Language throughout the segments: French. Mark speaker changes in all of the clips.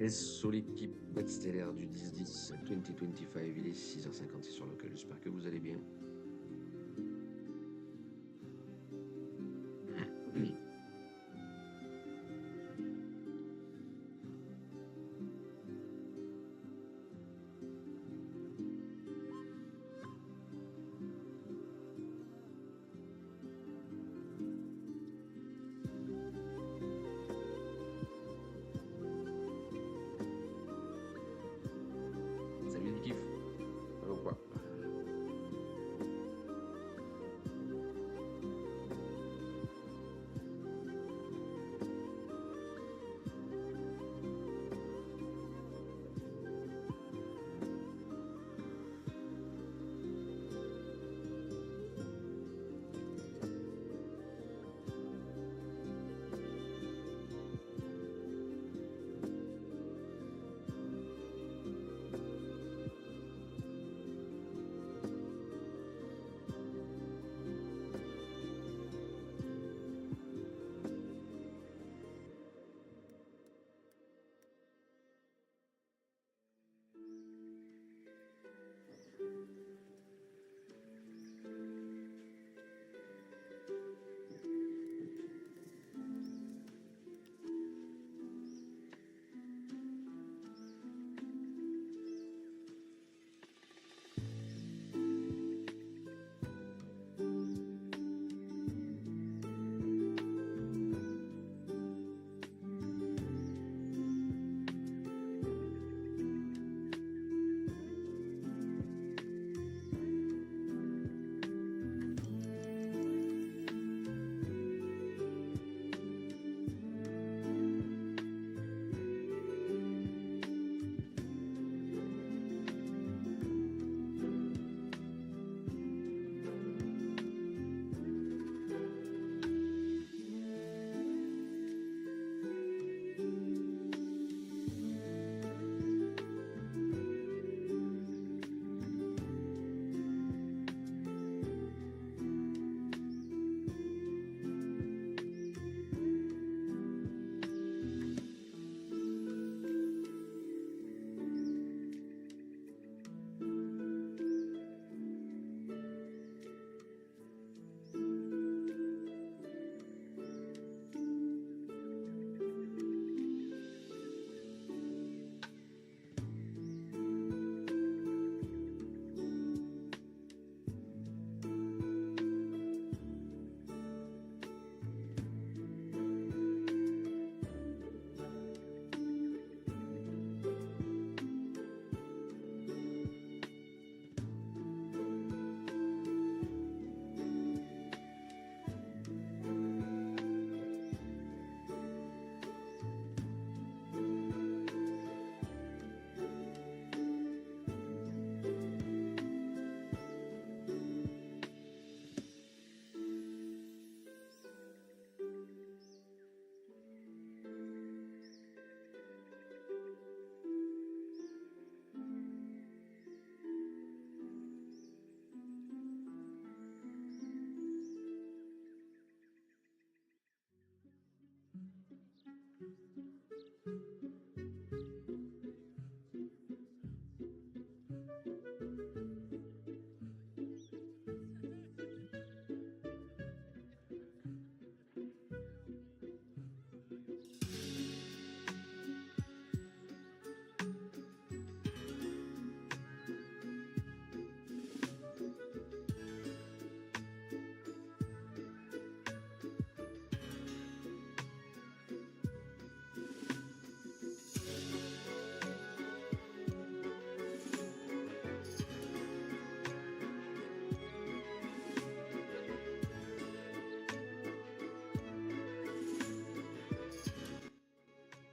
Speaker 1: Et sur l'équipe Mode Stellaire du 10-10 2025, il est 6h56 sur local. J'espère que vous allez bien. Salut le kiff. Allô quoi?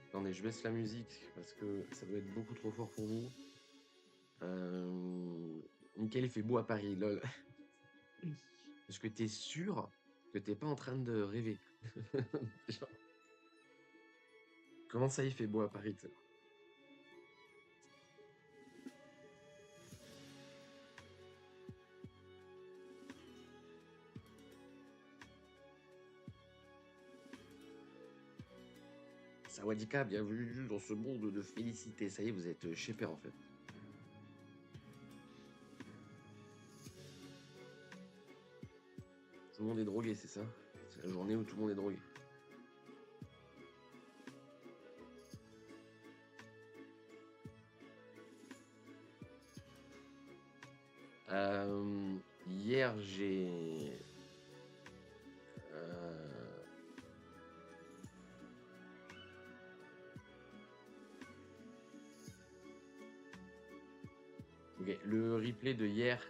Speaker 1: Attendez, je baisse la musique parce que ça doit être beaucoup trop fort pour vous. Nickel, il fait beau à Paris, lol. Est-ce que t'es sûr que t'es pas en train de rêver? Genre, comment ça, il fait beau à Paris, tu sais? Sawadika, bienvenue dans ce monde de félicité. Ça y est, vous êtes chez Père en fait. Tout le monde est drogué, c'est ça? C'est la journée où tout le monde est drogué. Hier, j'ai... Ok, le replay de hier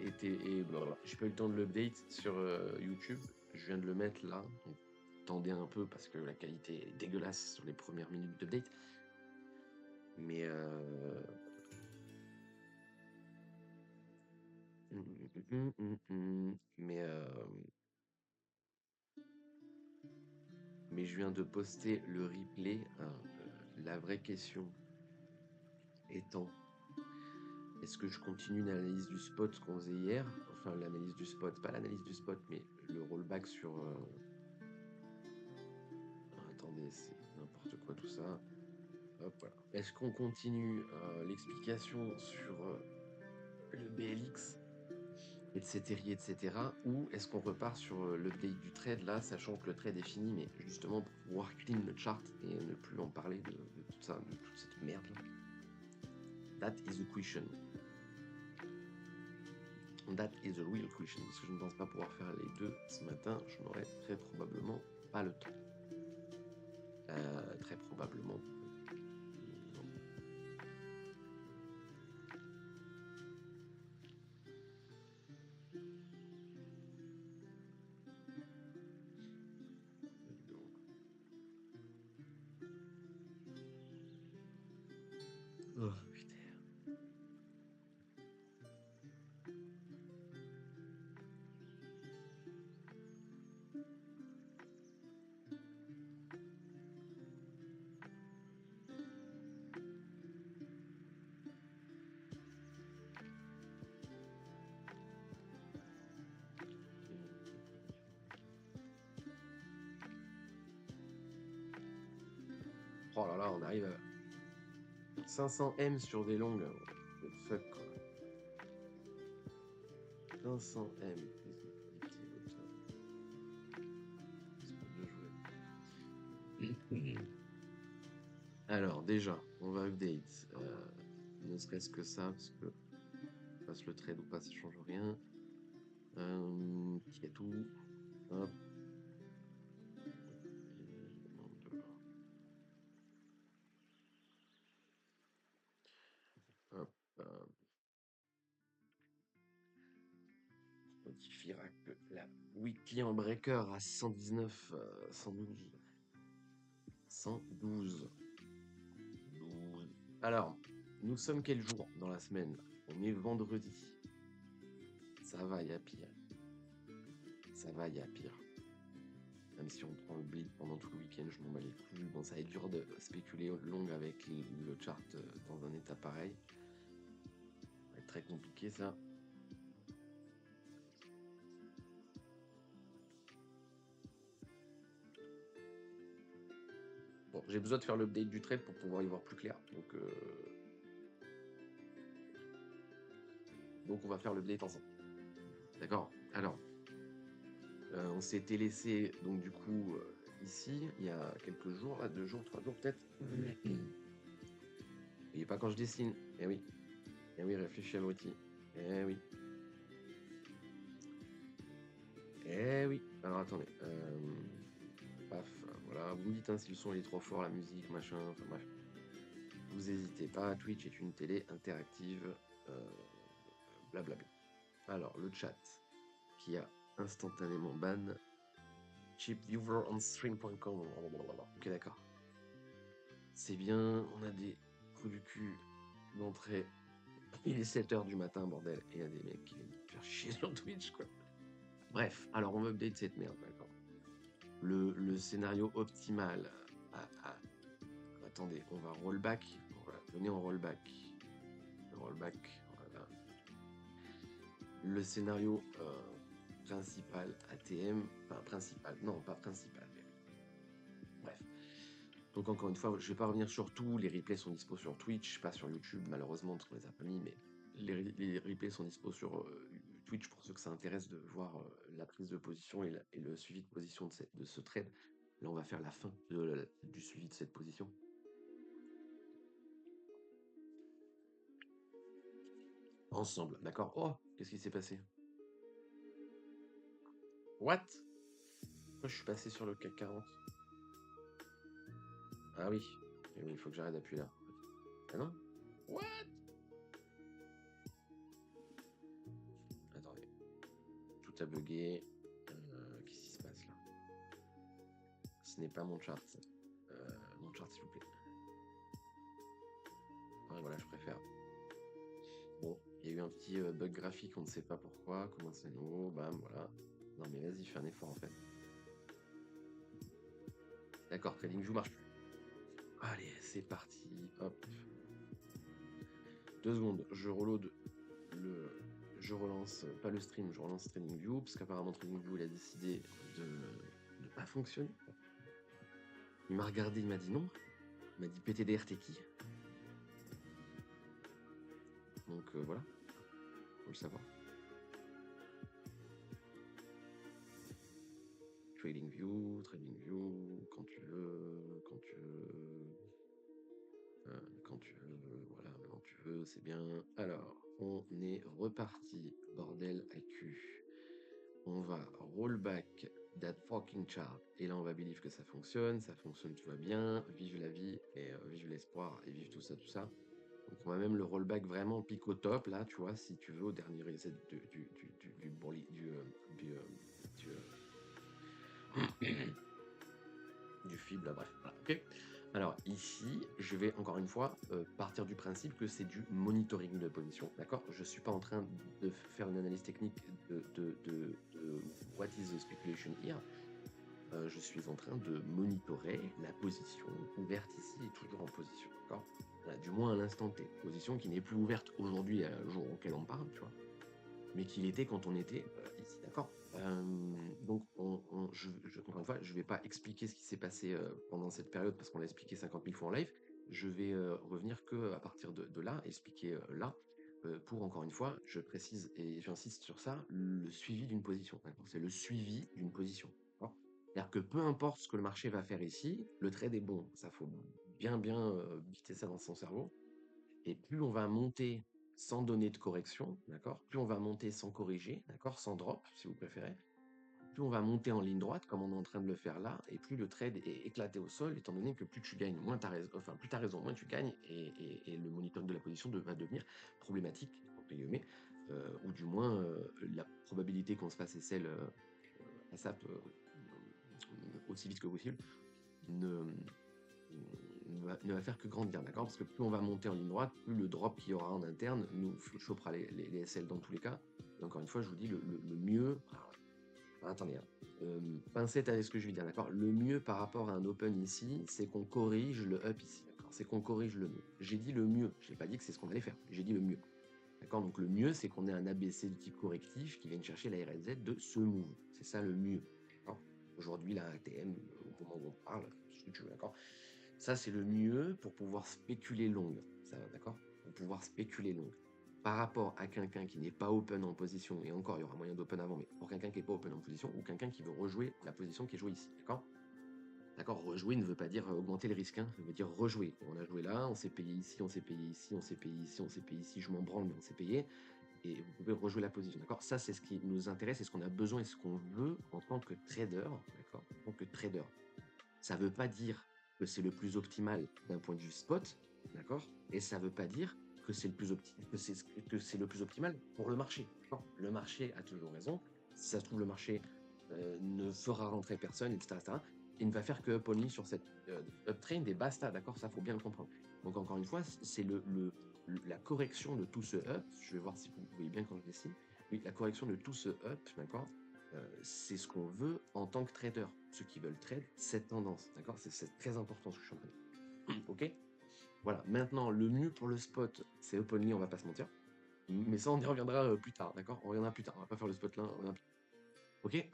Speaker 1: j'ai pas eu le temps de l'update sur YouTube. Je viens de le mettre là. Donc, attendez un peu parce que la qualité est dégueulasse sur les premières minutes d'update. Mais mais je viens de poster le replay. La vraie question étant, est-ce que je continue l'analyse du spot qu'on faisait hier? Enfin, l'analyse du spot, pas l'analyse du spot, mais le rollback sur... attendez, c'est n'importe quoi tout ça. Hop, voilà. Est-ce qu'on continue l'explication sur le BLX, etc., ou est-ce qu'on repart sur l'update du trade là, sachant que le trade est fini, mais justement pour pouvoir clean le chart et ne plus en parler de tout ça, de toute cette merde là. That is the question. That is a real question. Parce que je ne pense pas pouvoir faire les deux ce matin. Je n'aurai très probablement pas le temps. Très probablement. Non. Oh, putain. Oh là là, on arrive à 500 M sur des longues. What the fuck, quoi. 500 M. Alors, déjà, on va update. Ne serait-ce que ça, parce que fasse le trade ou pas, ça change rien. Qui est tout. Hop. Hop. Modifiera que la weekly en breaker à 119, 112. 112. 12. Alors, nous sommes quel jour dans la semaine? On est vendredi. Ça va, il y a pire. Ça va, il y a pire. Même si on prend le bleed pendant tout le week-end, je m'en bats les couilles. Bon, ça va être dur de spéculer long avec le chart dans un état pareil. Ça va être très compliqué, ça. Bon, j'ai besoin de faire l'update du trade pour pouvoir y voir plus clair. Donc on va faire l'update ensemble. D'accord? Alors, on s'était laissé, donc du coup, ici, il y a quelques jours, là, 2 jours, 3 jours peut-être. Et pas quand je dessine. Eh oui. Eh oui, réfléchis à moitié. Eh oui. Eh oui. Alors attendez. Paf, voilà. Vous me dites hein, si le son est trop fort, la musique, machin, enfin bref. Vous n'hésitez pas, Twitch est une télé interactive. Blablabla. Alors, le chat qui a instantanément ban. Chipviewer on stream.com. Ok, d'accord. C'est bien, on a des trous du cul d'entrée. Il est 7h du matin, bordel. Et il y a des mecs qui viennent faire chier sur Twitch, quoi. Bref, alors on va update cette merde, d'accord. Le scénario optimal. Attendez, on va rollback. Voilà, venez en rollback. Le rollback, voilà. Le scénario principal ATM. Enfin, principal. Non, pas principal. Bref. Donc encore une fois, je vais pas revenir sur tout, les replays sont dispo sur Twitch, pas sur YouTube malheureusement parce qu'on les a pas mis, mais les replays sont dispo sur Twitch pour ceux que ça intéresse de voir la prise de position et le suivi de position de ce trade. Là, on va faire la fin du suivi de cette position. Ensemble, d'accord? Oh, qu'est-ce qui s'est passé? What? Pourquoi je suis passé sur le CAC 40? Ah oui. Eh oui, il faut que j'arrête d'appuyer là. Ah non? What? Attendez. Tout a bugué. Qu'est-ce qui se passe là? Ce n'est pas mon chart. Mon chart, s'il vous plaît. Ouais, voilà, je préfère. Bon, il y a eu un petit bug graphique, on ne sait pas pourquoi. Comment c'est nouveau? Bam, voilà. Non mais vas-y, fais un effort en fait. D'accord, TradingView marche plus. Allez, c'est parti. Hop. 2 secondes, je reload le. Je relance, pas le stream, je relance TradingView, parce qu'apparemment TradingView il a décidé de ne pas fonctionner. Il m'a regardé, il m'a dit non. Il m'a dit PTDR t'es qui? Donc voilà, faut le savoir. TradingView, quand tu veux, quand tu veux. Quand tu veux, voilà, quand tu veux, c'est bien. Alors, on est reparti, bordel AQ. On va roll back that fucking chart. Et là, on va believe que ça fonctionne, tout va bien. Vive la vie et vive l'espoir et vive tout ça, tout ça. Donc, on va même le rollback vraiment pique au top, là, tu vois, si tu veux, au dernier reset du FIB, là, bref. Voilà, ok. Alors ici, je vais encore une fois partir du principe que c'est du monitoring de position, d'accord? Je ne suis pas en train de faire une analyse technique de what is the speculation here. Je suis en train de monitorer la position ouverte ici et toujours en position, d'accord? Voilà, du moins à l'instant T. Position qui n'est plus ouverte aujourd'hui, au jour auquel on parle, tu vois, mais qu'il était quand on était ici, d'accord? Donc, encore une fois, je ne vais pas expliquer ce qui s'est passé pendant cette période parce qu'on l'a expliqué 50 000 fois en live. Je vais revenir que à partir de là, expliquer là, pour encore une fois, je précise et j'insiste sur ça, le suivi d'une position. C'est le suivi d'une position. C'est-à-dire que peu importe ce que le marché va faire ici, le trade est bon. Ça faut bien biter ça dans son cerveau. Et plus on va monter sans donner de correction, d'accord? Plus on va monter sans corriger, d'accord? Sans drop, si vous préférez. Plus on va monter en ligne droite, comme on est en train de le faire là, et plus le trade est éclaté au sol, étant donné que plus tu gagnes, moins tu as raison, enfin, plus tu as raison, moins tu gagnes, et le monitoring de la position va devenir problématique, entre guillemets, ou du moins la probabilité qu'on se fasse celle ASAP aussi vite que possible ne, ne va faire que grandir, d'accord? Parce que plus on va monter en ligne droite, plus le drop qu'il y aura en interne nous chopera les SL dans tous les cas. Et encore une fois, je vous dis, le mieux. Attendez, pincette avec ce que je vais dire, d'accord? Le mieux par rapport à un open ici, c'est qu'on corrige le up ici, d'accord? C'est qu'on corrige le mieux. J'ai dit le mieux, je n'ai pas dit que c'est ce qu'on allait faire, j'ai dit le mieux. D'accord? Donc le mieux, c'est qu'on ait un ABC de type correctif qui vienne chercher la RLZ de ce move. C'est ça le mieux. Aujourd'hui, la ATM, au moment où on parle, ce que tu veux, d'accord? Ça, c'est le mieux pour pouvoir spéculer long. Ça, d'accord? Pour pouvoir spéculer long. Par rapport à quelqu'un qui n'est pas open en position, et encore, il y aura moyen d'open avant, mais pour quelqu'un qui n'est pas open en position, ou quelqu'un qui veut rejouer la position qui est jouée ici, d'accord? D'accord, rejouer ne veut pas dire augmenter les risques, hein, ça veut dire rejouer. On a joué là, on s'est payé ici, on s'est payé ici, on s'est payé ici, on s'est payé ici, je m'en branle, mais on s'est payé, et vous pouvez rejouer la position, d'accord? Ça, c'est ce qui nous intéresse, c'est ce qu'on a besoin et ce qu'on veut en tant que trader, d'accord? En tant que trader. Ça ne veut pas dire que c'est le plus optimal d'un point de vue spot, d'accord? Et ça ne veut pas dire que c'est le plus le plus optimal pour le marché. Le marché a toujours raison. Si ça se trouve, le marché ne fera rentrer personne, etc., Il ne va faire que up only sur cette uptrend et basta, d'accord? Ça, faut bien le comprendre. Donc, encore une fois, c'est la correction de tout ce up. Je vais voir si vous voyez bien quand je dessine. Oui, la correction de tout ce up, d'accord? C'est ce qu'on veut en tant que trader. Ceux qui veulent trade cette tendance, d'accord? C'est très important ce que je suis en train de dire. Ok? Voilà. Maintenant, le mieux pour le spot, c'est openly, on va pas se mentir. Mais ça, on y reviendra plus tard, d'accord? On reviendra plus tard. On va pas faire le spot là. Ok?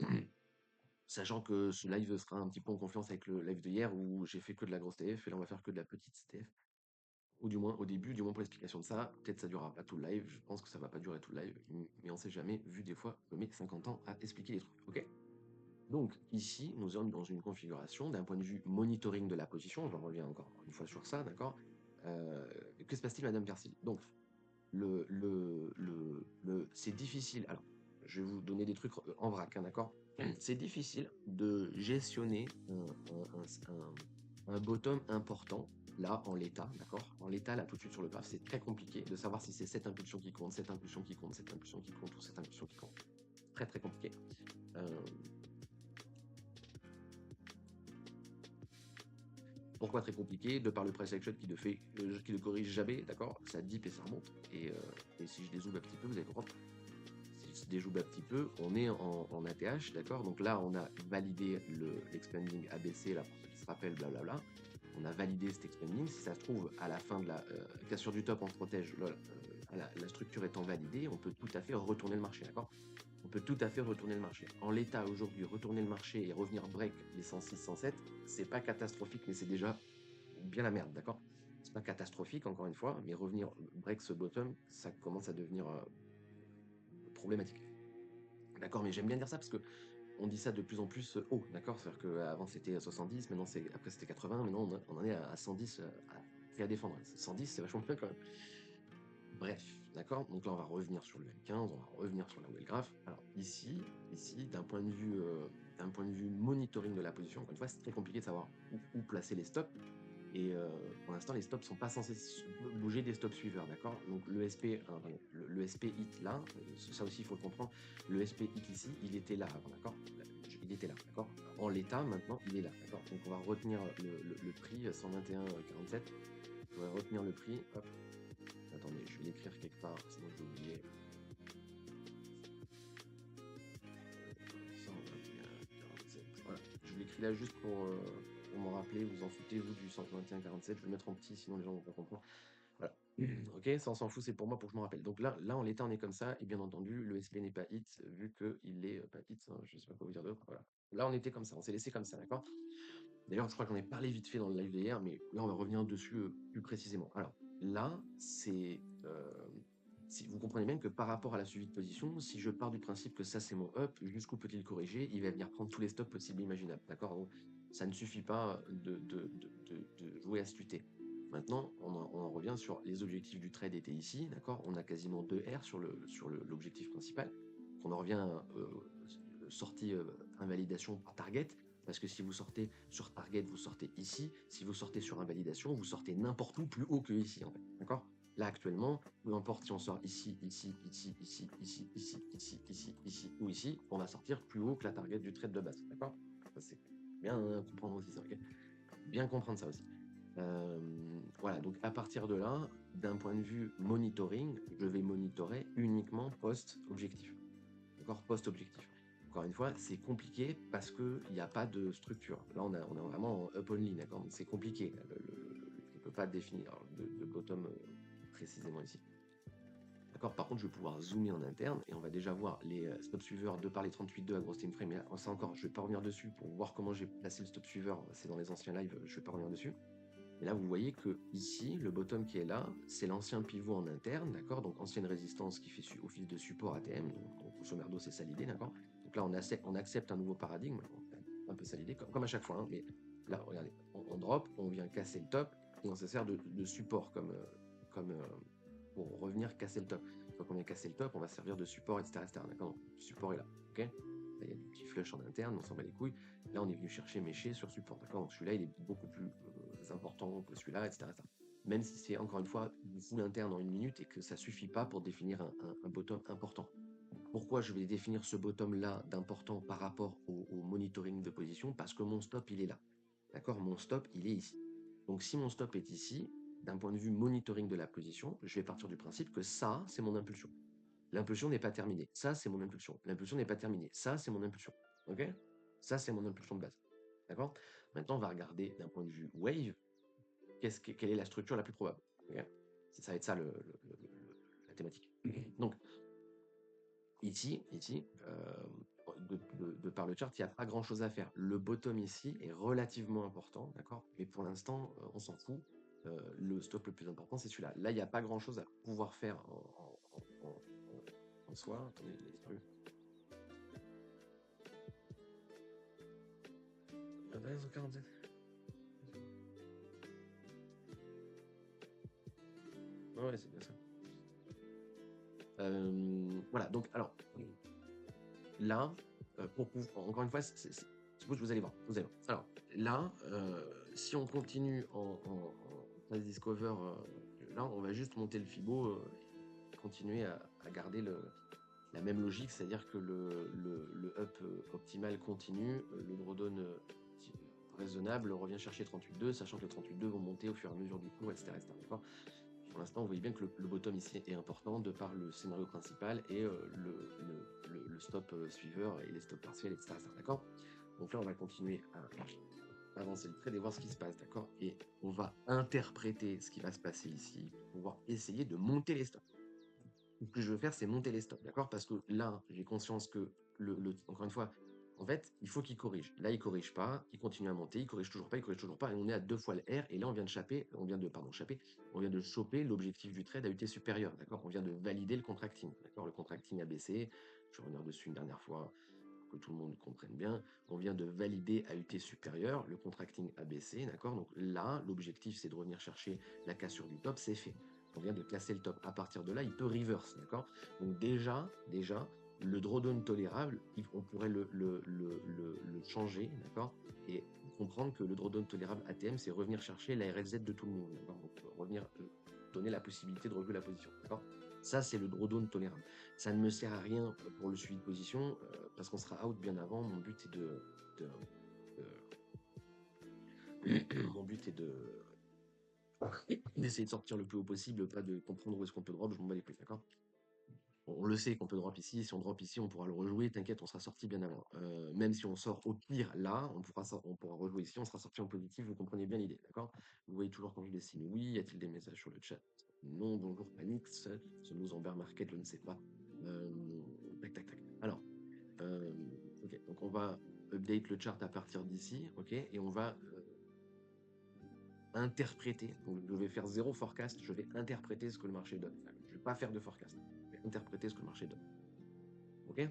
Speaker 1: Sachant que ce live sera un petit peu en confiance avec le live de hier où j'ai fait que de la grosse TF et là on va faire que de la petite TF. Ou du moins au début, du moins pour l'explication de ça, peut-être ça durera pas tout le live, je pense que ça va pas durer tout le live, mais on sait jamais, vu des fois, je mets 50 ans à expliquer les trucs, ok? Donc ici, nous sommes dans une configuration d'un point de vue monitoring de la position, j'en reviens encore une fois sur ça, d'accord? Que se passe-t-il, Madame Carcil? Donc, c'est difficile, alors, je vais vous donner des trucs en vrac, hein, d'accord? C'est difficile de gestionner un bottom important, là, en l'état, d'accord? En l'état, là, tout de suite sur le graphe, c'est très compliqué de savoir si c'est cette impulsion qui compte, cette impulsion qui compte, cette impulsion qui compte ou cette impulsion qui compte. Très, très compliqué. Euh, Pourquoi très compliqué? De par le price action qui ne corrige jamais, d'accord? Ça dip et ça remonte. Et si je dézoome un petit peu, vous allez comprendre. Si je dézoome un petit peu, on est en ATH, d'accord? Donc là, on a validé l'expanding ABC, là, pour ceux qui se rappellent, blablabla. On a validé cet expanding. Si ça se trouve, à la fin de la cassure du top, on se protège, lol, la structure étant validée, on peut tout à fait retourner le marché, d'accord? On peut tout à fait retourner le marché. En l'état aujourd'hui, retourner le marché et revenir break les 106, 107, c'est pas catastrophique, mais c'est déjà bien la merde, d'accord? C'est pas catastrophique, encore une fois, mais revenir break ce bottom, ça commence à devenir problématique. D'accord, mais j'aime bien dire ça parce que on dit ça de plus en plus haut, d'accord? C'est-à-dire qu'avant c'était 70, maintenant après c'était 80, maintenant on en est à 110 à défendre. 110, c'est vachement bien quand même. Bref, d'accord? Donc là, on va revenir sur le M15, on va revenir sur la whale graph. Alors ici, d'un point de vue monitoring de la position, encore une fois, c'est très compliqué de savoir où placer les stops. Et pour l'instant, les stops sont pas censés bouger des stops suiveurs, d'accord? Donc le SP, pardon, le SP hit là, ça aussi il faut le comprendre. Le SP hit ici, il était là avant, d'accord? Il était là, d'accord? En l'état, maintenant, il est là, d'accord? Donc on va retenir le prix 121,47. On va retenir le prix. Hop. Attendez, je vais l'écrire quelque part, sinon je vais oublier. 121,47. Voilà, je l'écris là juste pour m'en rappeler. Vous en foutez, vous, du 121,47. Je vais le mettre en petit, sinon les gens vont pas comprendre. Voilà. Ok, ça on s'en fout, c'est pour moi pour que je me rappelle. Donc là en l'état, on est comme ça, et bien entendu, le SP n'est pas hit, vu qu'il est pas hit, hein, je sais pas quoi vous dire d'autre. Voilà. Là, on était comme ça, on s'est laissé comme ça, d'accord? D'ailleurs, je crois qu'on est parlé vite fait dans le live d'hier, mais là, on va revenir dessus plus précisément. Alors, là, si vous comprenez bien que par rapport à la suivi de position, si je pars du principe que ça, c'est mon up, jusqu'où peut-il corriger? Il va venir prendre tous les stops possibles et imaginables, d'accord? Donc, ça ne suffit pas de jouer astuté. Maintenant, on en revient sur les objectifs du trade étaient ici, d'accord? On a quasiment 2 R sur l'objectif principal. On en revient sortie invalidation par target. Parce que si vous sortez sur target, vous sortez ici. Si vous sortez sur invalidation, vous sortez n'importe où plus haut que ici, en fait. D'accord? Là, actuellement, peu importe si on sort ici, ici, ici, ici, ici, ici, ici, ici, ici ou ici, on va sortir plus haut que la target du trade de base. D'accord? Ça, c'est bien comprendre aussi ça, ok? Bien comprendre ça aussi. Voilà, donc à partir de là, d'un point de vue monitoring, je vais monitorer uniquement post-objectif. D'accord? Post-objectif. Encore une fois, c'est compliqué parce qu'il n'y a pas de structure. Là, on est vraiment en up only, d'accord? Donc c'est compliqué. Je ne peux pas définir de bottom précisément ici. D'accord? Par contre, je vais pouvoir zoomer en interne et on va déjà voir les stop suiveurs de par les 38.2 à grosse time frame. Mais là, ça encore, je ne vais pas revenir dessus pour voir comment j'ai placé le stop suiveur. C'est dans les anciens lives, je ne vais pas revenir dessus. Et là, vous voyez que ici, le bottom qui est là, c'est l'ancien pivot en interne, d'accord? Donc ancienne résistance qui fait office de support ATM. Donc grosso merdo, c'est ça l'idée, d'accord? Donc là, on accepte un nouveau paradigme, un peu ça l'idée, comme à chaque fois. Hein, mais là, regardez, on drop, on vient casser le top et on se sert de support comme pour revenir casser le top. Donc on vient casser le top, on va servir de support, etc. D'accord? Donc, le support est là, ok? Là, il y a des petits flushs en interne, on s'en bat les couilles. Là, on est venu chercher Méché sur support, d'accord? Donc celui-là, il est beaucoup plus important que celui-là, etc., etc. Même si c'est encore une fois une full interne en une minute et que ça suffit pas pour définir un bottom important. Pourquoi je vais définir ce bottom-là d'important par rapport au monitoring de position? Parce que mon stop, il est là. D'accord? Mon stop, il est ici. Donc si mon stop est ici, d'un point de vue monitoring de la position, je vais partir du principe que ça, c'est mon impulsion. L'impulsion n'est pas terminée. Ça, c'est mon impulsion. L'impulsion n'est pas terminée. Ça, c'est mon impulsion. OK? Ça, c'est mon impulsion de base. D'accord? Maintenant, on va regarder d'un point de vue wave, quelle est la structure la plus probable. OK? Ça va être ça la thématique. Donc, ici, de par le chart, il n'y a pas grand-chose à faire. Le bottom ici est relativement important, d'accord? Mais pour l'instant, on s'en fout. Le stop le plus important, c'est celui-là. Là, il n'y a pas grand-chose à pouvoir faire en soi. Attendez, les trucs. Ouais, c'est bien ça. Voilà, donc alors là, encore une fois, vous allez voir, vous allez voir. Alors là, si on continue en phase discover, là, on va juste monter le Fibo, et continuer à garder la même logique, c'est-à-dire que le up optimal continue, le drawdown raisonnable revient chercher 38,2, sachant que les 38,2 vont monter au fur et à mesure du cours, etc. etc. D'accord. Pour l'instant, vous voyez bien que le bottom ici est important de par le scénario principal et le stop suiveur et les stops partiels, etc. D'accord. Donc là, on va continuer à avancer le trade et voir ce qui se passe, d'accord. Et on va interpréter ce qui va se passer ici pour pouvoir essayer de monter les stops. Ce que je veux faire, c'est monter les stops, d'accord? Parce que là, j'ai conscience que, encore une fois, en fait, il faut qu'il corrige. Là, il corrige pas, il continue à monter, il corrige toujours pas, il corrige toujours pas, et on est à 2 fois le R, et là, on vient de choper l'objectif du trade à UT supérieur, d'accord? On vient de valider le contracting, d'accord? Le contracting a baissé, je vais revenir dessus une dernière fois pour que tout le monde comprenne bien. On vient de valider à UT supérieur, le contracting a baissé, d'accord? Donc là, l'objectif, c'est de revenir chercher la cassure du top, c'est fait. On vient de casser le top. À partir de là, il peut reverse, d'accord? Donc déjà, le drawdown tolérable, on pourrait le changer, d'accord? Et comprendre que le drawdown tolérable ATM, c'est revenir chercher la RLZ de tout le monde, d'accord? Donc revenir donner la possibilité de relever la position, d'accord? Ça, c'est le drawdown tolérable. Ça ne me sert à rien pour le suivi de position, parce qu'on sera out bien avant. Mon but est mon but est d'essayer de sortir le plus haut possible, pas de comprendre où est-ce qu'on peut drop, je m'en bats les couilles, d'accord? On le sait qu'on peut drop ici, si on drop ici, on pourra le rejouer, t'inquiète, on sera sorti bien avant. Même si on sort au pire là, on pourra rejouer ici, on sera sorti en positif, vous comprenez bien l'idée, d'accord? Vous voyez toujours quand je dessine oui, y a-t-il des messages sur le chat? Non, bonjour Panix, sommes-nous en bear market, je ne sais pas. Tac, tac, tac. Alors, ok, donc on va update le chart à partir d'ici, ok, et on va interpréter. Donc je vais faire zéro forecast, je vais interpréter ce que le marché donne. Je vais pas faire de forecast, je vais interpréter ce que le marché donne. Ok?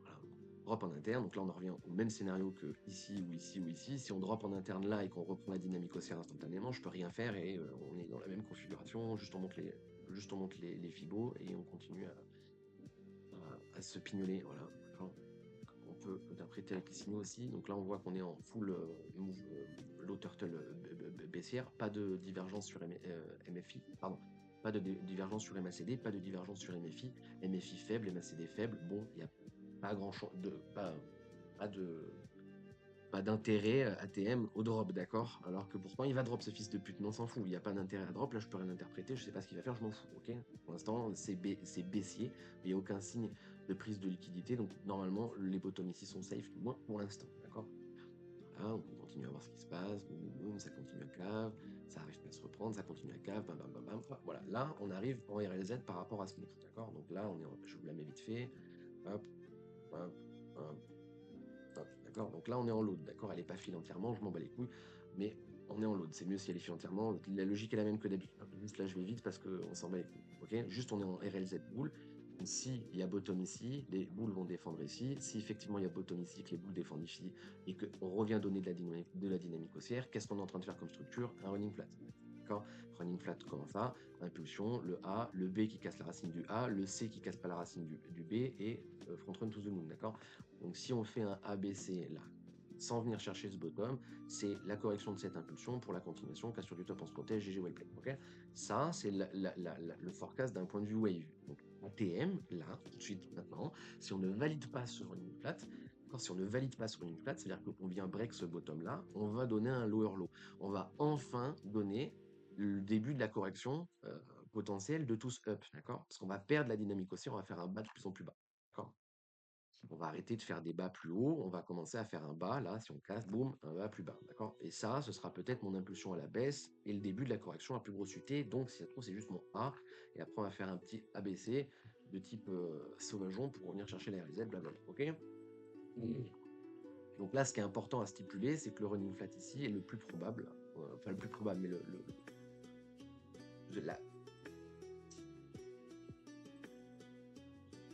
Speaker 1: Voilà. Drop en interne, donc là on en revient au même scénario que ici ou ici ou ici. Si on drop en interne là et qu'on reprend la dynamique haussière instantanément, je peux rien faire et on est dans la même configuration, juste on monte les fibos et on continue à se pignoler. Voilà. Enfin, on peut interpréter avec les signaux aussi. Donc là, on voit qu'on est en full move low turtle baissière, pas de divergence sur MFI, pardon, pas de divergence sur MACD, pas de divergence sur MFI, MFI faible, MACD faible. Bon, il n'y a pas grand chose pas de pas d'intérêt ATM au drop, d'accord? Alors que pourtant il va drop ce fils de pute, mais on s'en fout, il n'y a pas d'intérêt à drop, là je peux rien interpréter, je sais pas ce qu'il va faire, je m'en fous, ok? Pour l'instant c'est baissier, il n'y a aucun signe de prise de liquidité, donc normalement les bottoms ici sont safe, du moins pour l'instant, d'accord? Voilà, on continue à voir ce qui se passe, boum, boum, boum, ça continue à cave, ça arrive pas à se reprendre, ça continue à cave, bam, bam, bam, bam, voilà, là on arrive en RLZ par rapport à ce move, d'accord? Donc là je vous la mets vite fait, hop, hop, hop, hop, d'accord? Donc là, on est en load, d'accord? Elle n'est pas file entièrement, je m'en bats les couilles, mais on est en load. C'est mieux si elle est file entièrement. La logique est la même que d'habitude. Juste là, je vais vite parce qu'on s'en bat les couilles, ok? Juste, on est en RLZ boule. S'il y a bottom ici, les boules vont défendre ici. Si effectivement il y a bottom ici, que les boules défendent ici, et qu'on revient donner de la dynamique haussière, qu'est-ce qu'on est en train de faire comme structure? Un running flat. D'accord? Running flat, comment ça? Impulsion, le A, le B qui casse la racine du A, le C qui casse pas la racine du B, et front run to the moon, d'accord? Donc si on fait un ABC là, sans venir chercher ce bottom, c'est la correction de cette impulsion pour la continuation, cassure du top, on se protège, GG well play. Ok, ça, c'est le forecast d'un point de vue wave. Donc ATM, là, tout de suite, maintenant, si on ne valide pas sur une plate, si on ne valide pas sur une plate, c'est-à-dire qu'on vient break ce bottom-là, on va donner un lower low. On va enfin donner le début de la correction potentielle de tous up, d'accord? Parce qu'on va perdre la dynamique aussi, on va faire un bas de plus en plus bas. D'accord. On va arrêter de faire des bas plus hauts, on va commencer à faire un bas, là, si on casse, boum, un bas plus bas, d'accord? Et ça, ce sera peut-être mon impulsion à la baisse et le début de la correction à plus grosse UT, donc si ça se trouve, c'est juste mon A, et après on va faire un petit ABC de type sauvageon pour revenir chercher la RZ, blablabla, ok? Donc là, ce qui est important à stipuler, c'est que le running flat ici est le plus probable, enfin le plus probable, mais la-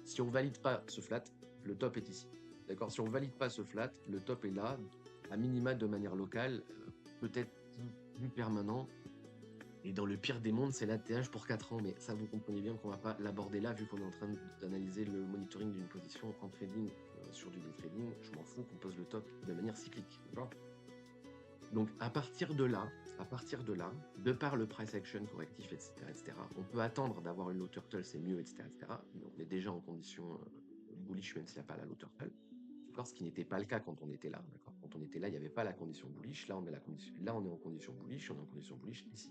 Speaker 1: si on valide pas ce flat, le top est ici. D'accord? Si on valide pas ce flat, le top est là, à minima de manière locale, peut-être plus permanent. Et dans le pire des mondes, c'est l'ATH pour 4 ans, mais ça, vous comprenez bien qu'on va pas l'aborder là, vu qu'on est en train d'analyser le monitoring d'une position en trading sur du day trading. Je m'en fous qu'on pose le top de manière cyclique. D'accord? Donc à partir de là, de par le price action correctif, etc., on peut attendre d'avoir une low turtle, c'est mieux, etc. Mais on est déjà en condition bullish, même s'il n'y a pas la low turtle. D'accord, ce qui n'était pas le cas quand on était là. D'accord, quand on était là, il n'y avait pas la condition bullish. Là, on est là, on est en condition bullish. On est en condition bullish ici.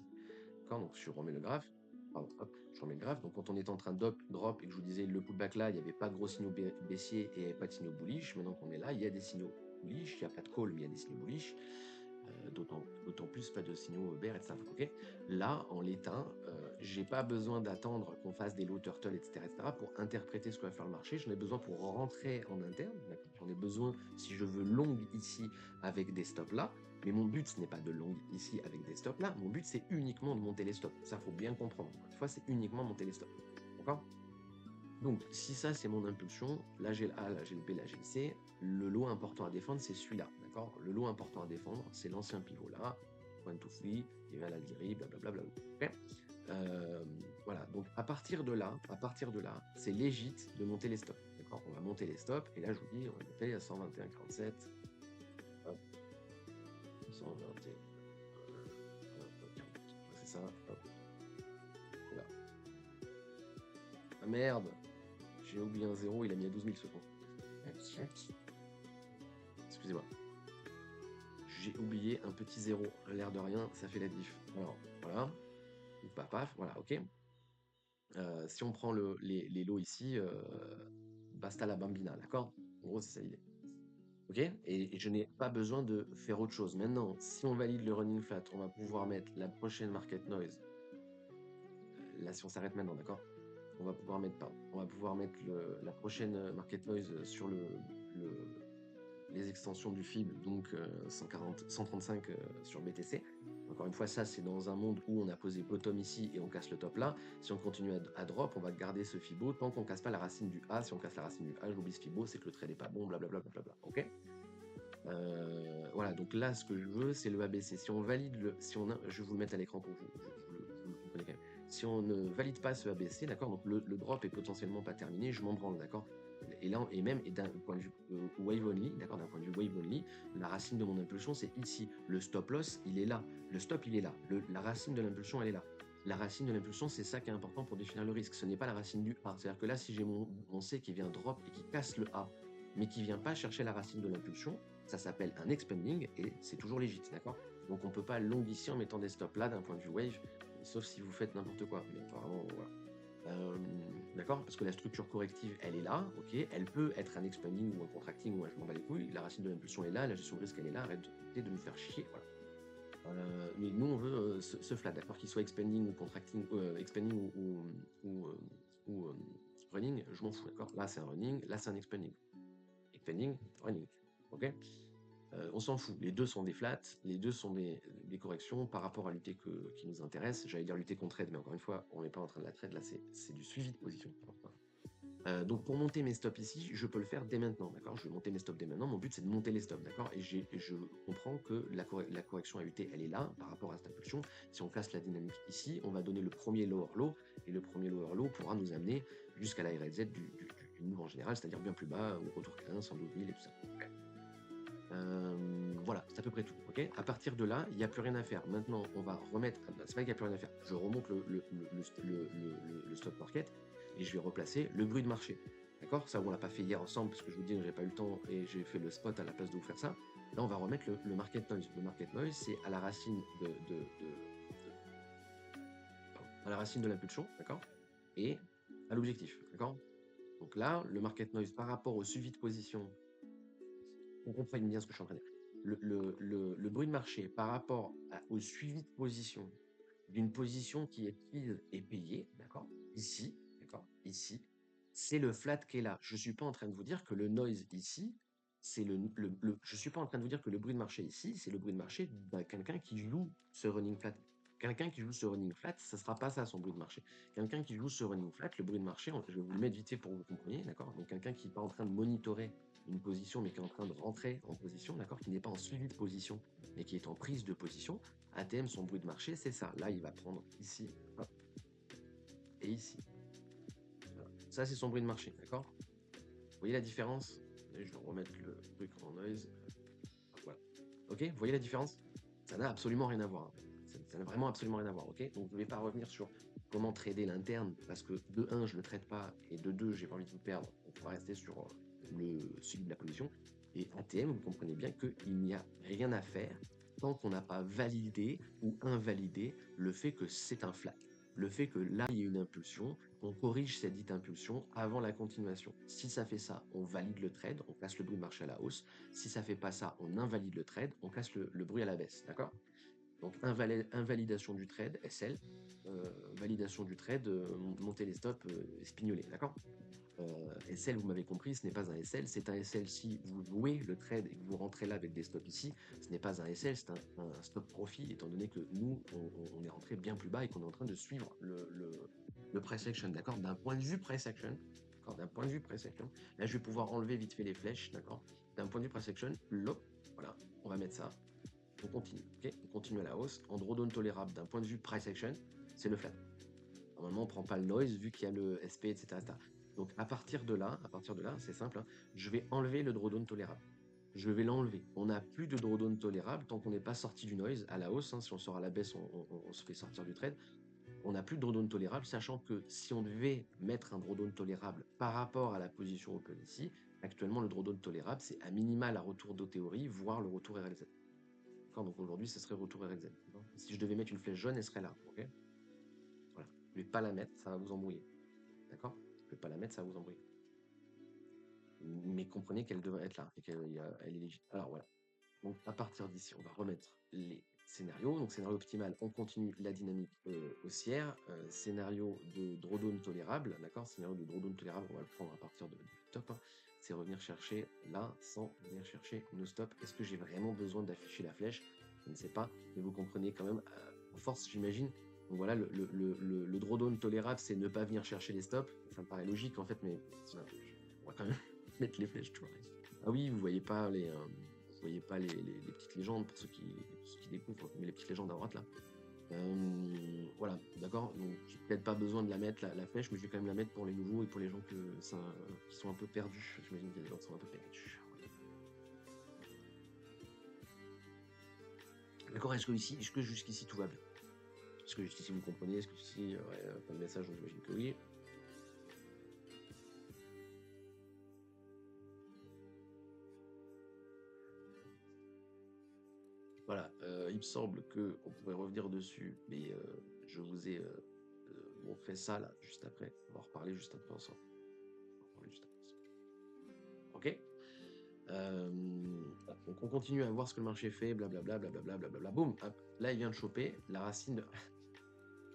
Speaker 1: D'accord, donc je remets le graphe. Pardon, hop, je remets le graphe. Donc quand on est en train de drop et que je vous disais le pullback là, il n'y avait pas de gros signaux baissiers et il n'y avait pas de signaux bullish. Maintenant qu'on est là, il y a des signaux bullish. Il n'y a pas de call, mais il y a des signaux bullish. D'autant plus pas de signaux bear, etc. Ok, là, en l'état, j'ai pas besoin d'attendre qu'on fasse des low turtle, etc., pour interpréter ce que va faire le marché. J'en ai besoin pour rentrer en interne. J'en ai besoin si je veux long ici avec des stops là. Mais mon but, ce n'est pas de long ici avec des stops là. Mon but, c'est uniquement de monter les stops. Ça, faut bien comprendre. Une fois, c'est uniquement monter les stops. D'accord? Donc, si ça, c'est mon impulsion, là j'ai le A, là j'ai le B, là j'ai le C, le lot important à défendre, c'est celui-là, d'accord? Le lot important à défendre, c'est l'ancien pivot là, one to free, et là l'Algérie, blablabla. Ok. Voilà, donc à partir de là, c'est légit de monter les stops, d'accord? On va monter les stops, et là je vous dis, on va monter à 121,47, hop, 121, c'est ça, hop, là. Ah merde, j'ai oublié un zéro, il a mis à 12 000 secondes. Excusez-moi. J'ai oublié un petit zéro. L'air de rien, ça fait la diff. Alors, voilà. Ou pas, paf, voilà, ok. Si on prend les lots ici, basta la bambina, d'accord? En gros, c'est ça l'idée. Ok? Et je n'ai pas besoin de faire autre chose. Maintenant, si on valide le running flat, on va pouvoir mettre la prochaine market noise. Là, si on s'arrête maintenant, d'accord? On va pouvoir mettre, pardon, on va pouvoir mettre la prochaine market noise sur les extensions du FIB, donc 135 sur BTC. Encore une fois, ça, c'est dans un monde où on a posé bottom ici et on casse le top là. Si on continue à drop, on va garder ce FIBO tant qu'on casse pas la racine du A. Si on casse la racine du A, j'oublie ce FIBO, c'est que le trade n'est pas bon, blablabla. Ok. Voilà, donc là, ce que je veux, c'est le ABC. Si on valide je vais vous le mettre à l'écran pour que vous le compreniez quand même. Si on ne valide pas ce ABC, d'accord, donc le drop est potentiellement pas terminé, je m'en branle, d'accord. Et là, et d'un point de vue wave only, d'accord, d'un point de vue wave only, la racine de mon impulsion, c'est ici. Le stop loss, il est là. Le stop, il est là. La racine de l'impulsion, elle est là. La racine de l'impulsion, c'est ça qui est important pour définir le risque. Ce n'est pas la racine du A. C'est-à-dire que là, si j'ai mon C qui vient drop et qui casse le A, mais qui vient pas chercher la racine de l'impulsion, ça s'appelle un expanding et c'est toujours légit, d'accord? Donc on peut pas long ici en mettant des stops là d'un point de vue wave, sauf si vous faites n'importe quoi. Mais apparemment, voilà. D'accord? Parce que la structure corrective, elle est là, ok? Elle peut être un expanding ou un contracting, ou je m'en bats les couilles. La racine de l'impulsion est là, la gestion de risque, elle est là. Arrêtez de me faire chier, voilà. Mais nous, on veut ce flat, d'accord? Qu'il soit expanding ou contracting, expanding ou running, je m'en fous, d'accord? Là, c'est un running, là, c'est un expanding. Expanding, running, ok? On s'en fout. Les deux sont des flats, les deux sont des corrections par rapport à l'UT qui nous intéresse. J'allais dire lutter contre trade, mais encore une fois, on n'est pas en train de la trade, là c'est du suivi de position. Donc pour monter mes stops ici, je peux le faire dès maintenant, d'accord? Je vais monter mes stops dès maintenant. Mon but c'est de monter les stops, d'accord? Et je comprends que la correction à UT, elle est là par rapport à cette impulsion. Si on casse la dynamique ici, on va donner le premier lower low, et le premier lower low pourra nous amener jusqu'à la RZ du mouvement général, c'est-à-dire bien plus bas, au retour 15, 112 000 et tout ça. Voilà, c'est à peu près tout. Ok. À partir de là, il n'y a plus rien à faire. Maintenant, on va remettre. C'est pas qu'il n'y a plus rien à faire. Je remonte le stock market et je vais replacer le bruit de marché. D'accord. Ça, on l'a pas fait hier ensemble parce que je vous dis, j'ai pas eu le temps et j'ai fait le spot à la place de vous faire ça. Là, on va remettre le market noise. Le market noise, c'est à la racine à la racine de l'impulsion, d'accord, et à l'objectif, d'accord. Donc là, le market noise par rapport au suivi de position, on comprenne bien ce que je suis en train de dire. Le bruit de marché par rapport au suivi de position d'une position qui est prise et payée, d'accord, ici, d'accord, ici, c'est le flat qui est là. Je ne suis pas en train de vous dire que le noise ici, je suis pas en train de vous dire que le bruit de marché ici, c'est le bruit de marché d'un quelqu'un qui joue ce running flat. Quelqu'un qui joue ce running flat, ça sera pas ça son bruit de marché. Quelqu'un qui joue ce running flat, le bruit de marché, je vais vous le mettre vite fait pour que vous compreniez, d'accord? Donc quelqu'un qui n'est pas en train de monitorer une position, mais qui est en train de rentrer en position, d'accord? Qui n'est pas en suivi de position, mais qui est en prise de position. ATM, son bruit de marché, c'est ça. Là, il va prendre ici, hop, et ici. Voilà. Ça, c'est son bruit de marché, d'accord? Vous voyez la différence? Et je vais remettre le truc en noise. Voilà. Ok, vous voyez la différence? Ça n'a absolument rien à voir, hein. Ça n'a vraiment absolument rien à voir. Ok, donc je ne vais pas revenir sur comment trader l'interne parce que de un, je ne le traite pas et de deux, j'ai pas envie de vous perdre. On va rester sur le suivi de la position. Et ATM, vous comprenez bien qu'il n'y a rien à faire tant qu'on n'a pas validé ou invalidé le fait que c'est un flat. Le fait que là, il y a une impulsion, on corrige cette dite impulsion avant la continuation. Si ça fait ça, on valide le trade, on passe le bruit de marché à la hausse. Si ça fait pas ça, on invalide le trade, on casse le bruit à la baisse, d'accord? Donc invalidation du trade, SL, validation du trade, monter les stops, spignoler, d'accord? SL, vous m'avez compris, ce n'est pas un SL, c'est un SL si vous louez le trade et que vous rentrez là avec des stops ici, ce n'est pas un SL, c'est un stop profit, étant donné que nous, on est rentré bien plus bas et qu'on est en train de suivre le price action, d'accord? D'un point de vue price action, d'accord? D'un point de vue price action, là, je vais pouvoir enlever vite fait les flèches, d'accord? D'un point de vue price action, voilà, on va mettre ça, on continue, ok? On continue à la hausse. En drawdown tolérable d'un point de vue price action, c'est le flat. Normalement, on ne prend pas le noise vu qu'il y a le SP, etc., etc. Donc à partir de là, c'est simple, hein, je vais enlever le drawdown tolérable. Je vais l'enlever. On n'a plus de drawdown tolérable tant qu'on n'est pas sorti du noise à la hausse, hein. Si on sort à la baisse, on se fait sortir du trade. On n'a plus de drawdown tolérable, sachant que si on devait mettre un drawdown tolérable par rapport à la position open ici, actuellement le drawdown tolérable, c'est à minima la retour de théorie, voire le retour RLZ. Donc aujourd'hui, ce serait retour RLZ. Si je devais mettre une flèche jaune, elle serait là. Ok, voilà. Je ne vais pas la mettre, ça va vous embrouiller. D'accord? Je ne vais pas la mettre, ça va vous embrouiller. Mais comprenez qu'elle devrait être là et elle est légitime. Alors voilà. Donc à partir d'ici, on va remettre les scénarios. Donc scénario optimal, on continue la dynamique haussière. Scénario de drawdown tolérable, d'accord? Scénario de drawdown tolérable, on va le prendre à partir du top, hein. C'est revenir chercher là sans venir chercher nos stops. Est-ce que j'ai vraiment besoin d'afficher la flèche? Je ne sais pas, mais vous comprenez quand même, en force, j'imagine. Donc voilà, le drawdown tolérable, c'est ne pas venir chercher les stops. Ça me paraît logique en fait, mais on va quand même mettre les flèches, tu vois. Ah oui, vous voyez pas vous voyez pas les petites légendes pour ceux qui découvrent, mais les petites légendes à droite là. Voilà, d'accord. Donc j'ai peut-être pas besoin de la mettre la flèche, mais je vais quand même la mettre pour les nouveaux et pour les gens qui sont un peu perdus. J'imagine qu'il y a des gens qui sont un peu perdus. D'accord, est-ce que jusqu'ici tout va bien? Est-ce que jusqu'ici vous comprenez? Est-ce que jusqu'ici, pas de message, donc j'imagine que oui. Voilà, il me semble qu'on pourrait revenir dessus, mais je vous ai montré ça là, juste après. On va en reparler juste après ensemble. On va en reparler juste après ensemble. Ok? Voilà. Donc on continue à voir ce que le marché fait, blablabla, blablabla, blablabla. Boum, hop. Là, il vient de choper la racine de.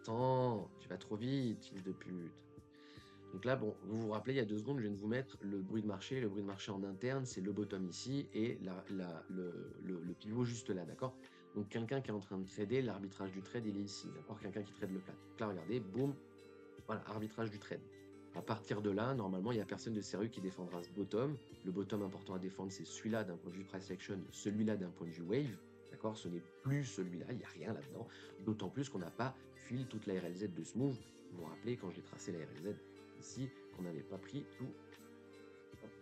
Speaker 1: Attends, tu vas trop vite, fils de pute. Donc là, bon, vous vous rappelez, il y a 2 secondes, je viens de vous mettre le bruit de marché. Le bruit de marché en interne, c'est le bottom ici et le pivot juste là, d'accord? Donc quelqu'un qui est en train de trader, l'arbitrage du trade, il est ici, d'accord? Quelqu'un qui trade le plat. Donc là, regardez, boum, voilà, arbitrage du trade. À partir de là, normalement, il n'y a personne de sérieux qui défendra ce bottom. Le bottom important à défendre, c'est celui-là d'un point de vue price action, celui-là d'un point de vue wave. D'accord? Ce n'est plus celui-là, il n'y a rien là-dedans. D'autant plus qu'on n'a pas fil toute la RLZ de ce move. Vous vous rappelez, quand j'ai tracé la RLZ ici, qu'on n'avait pas pris tout. Voilà.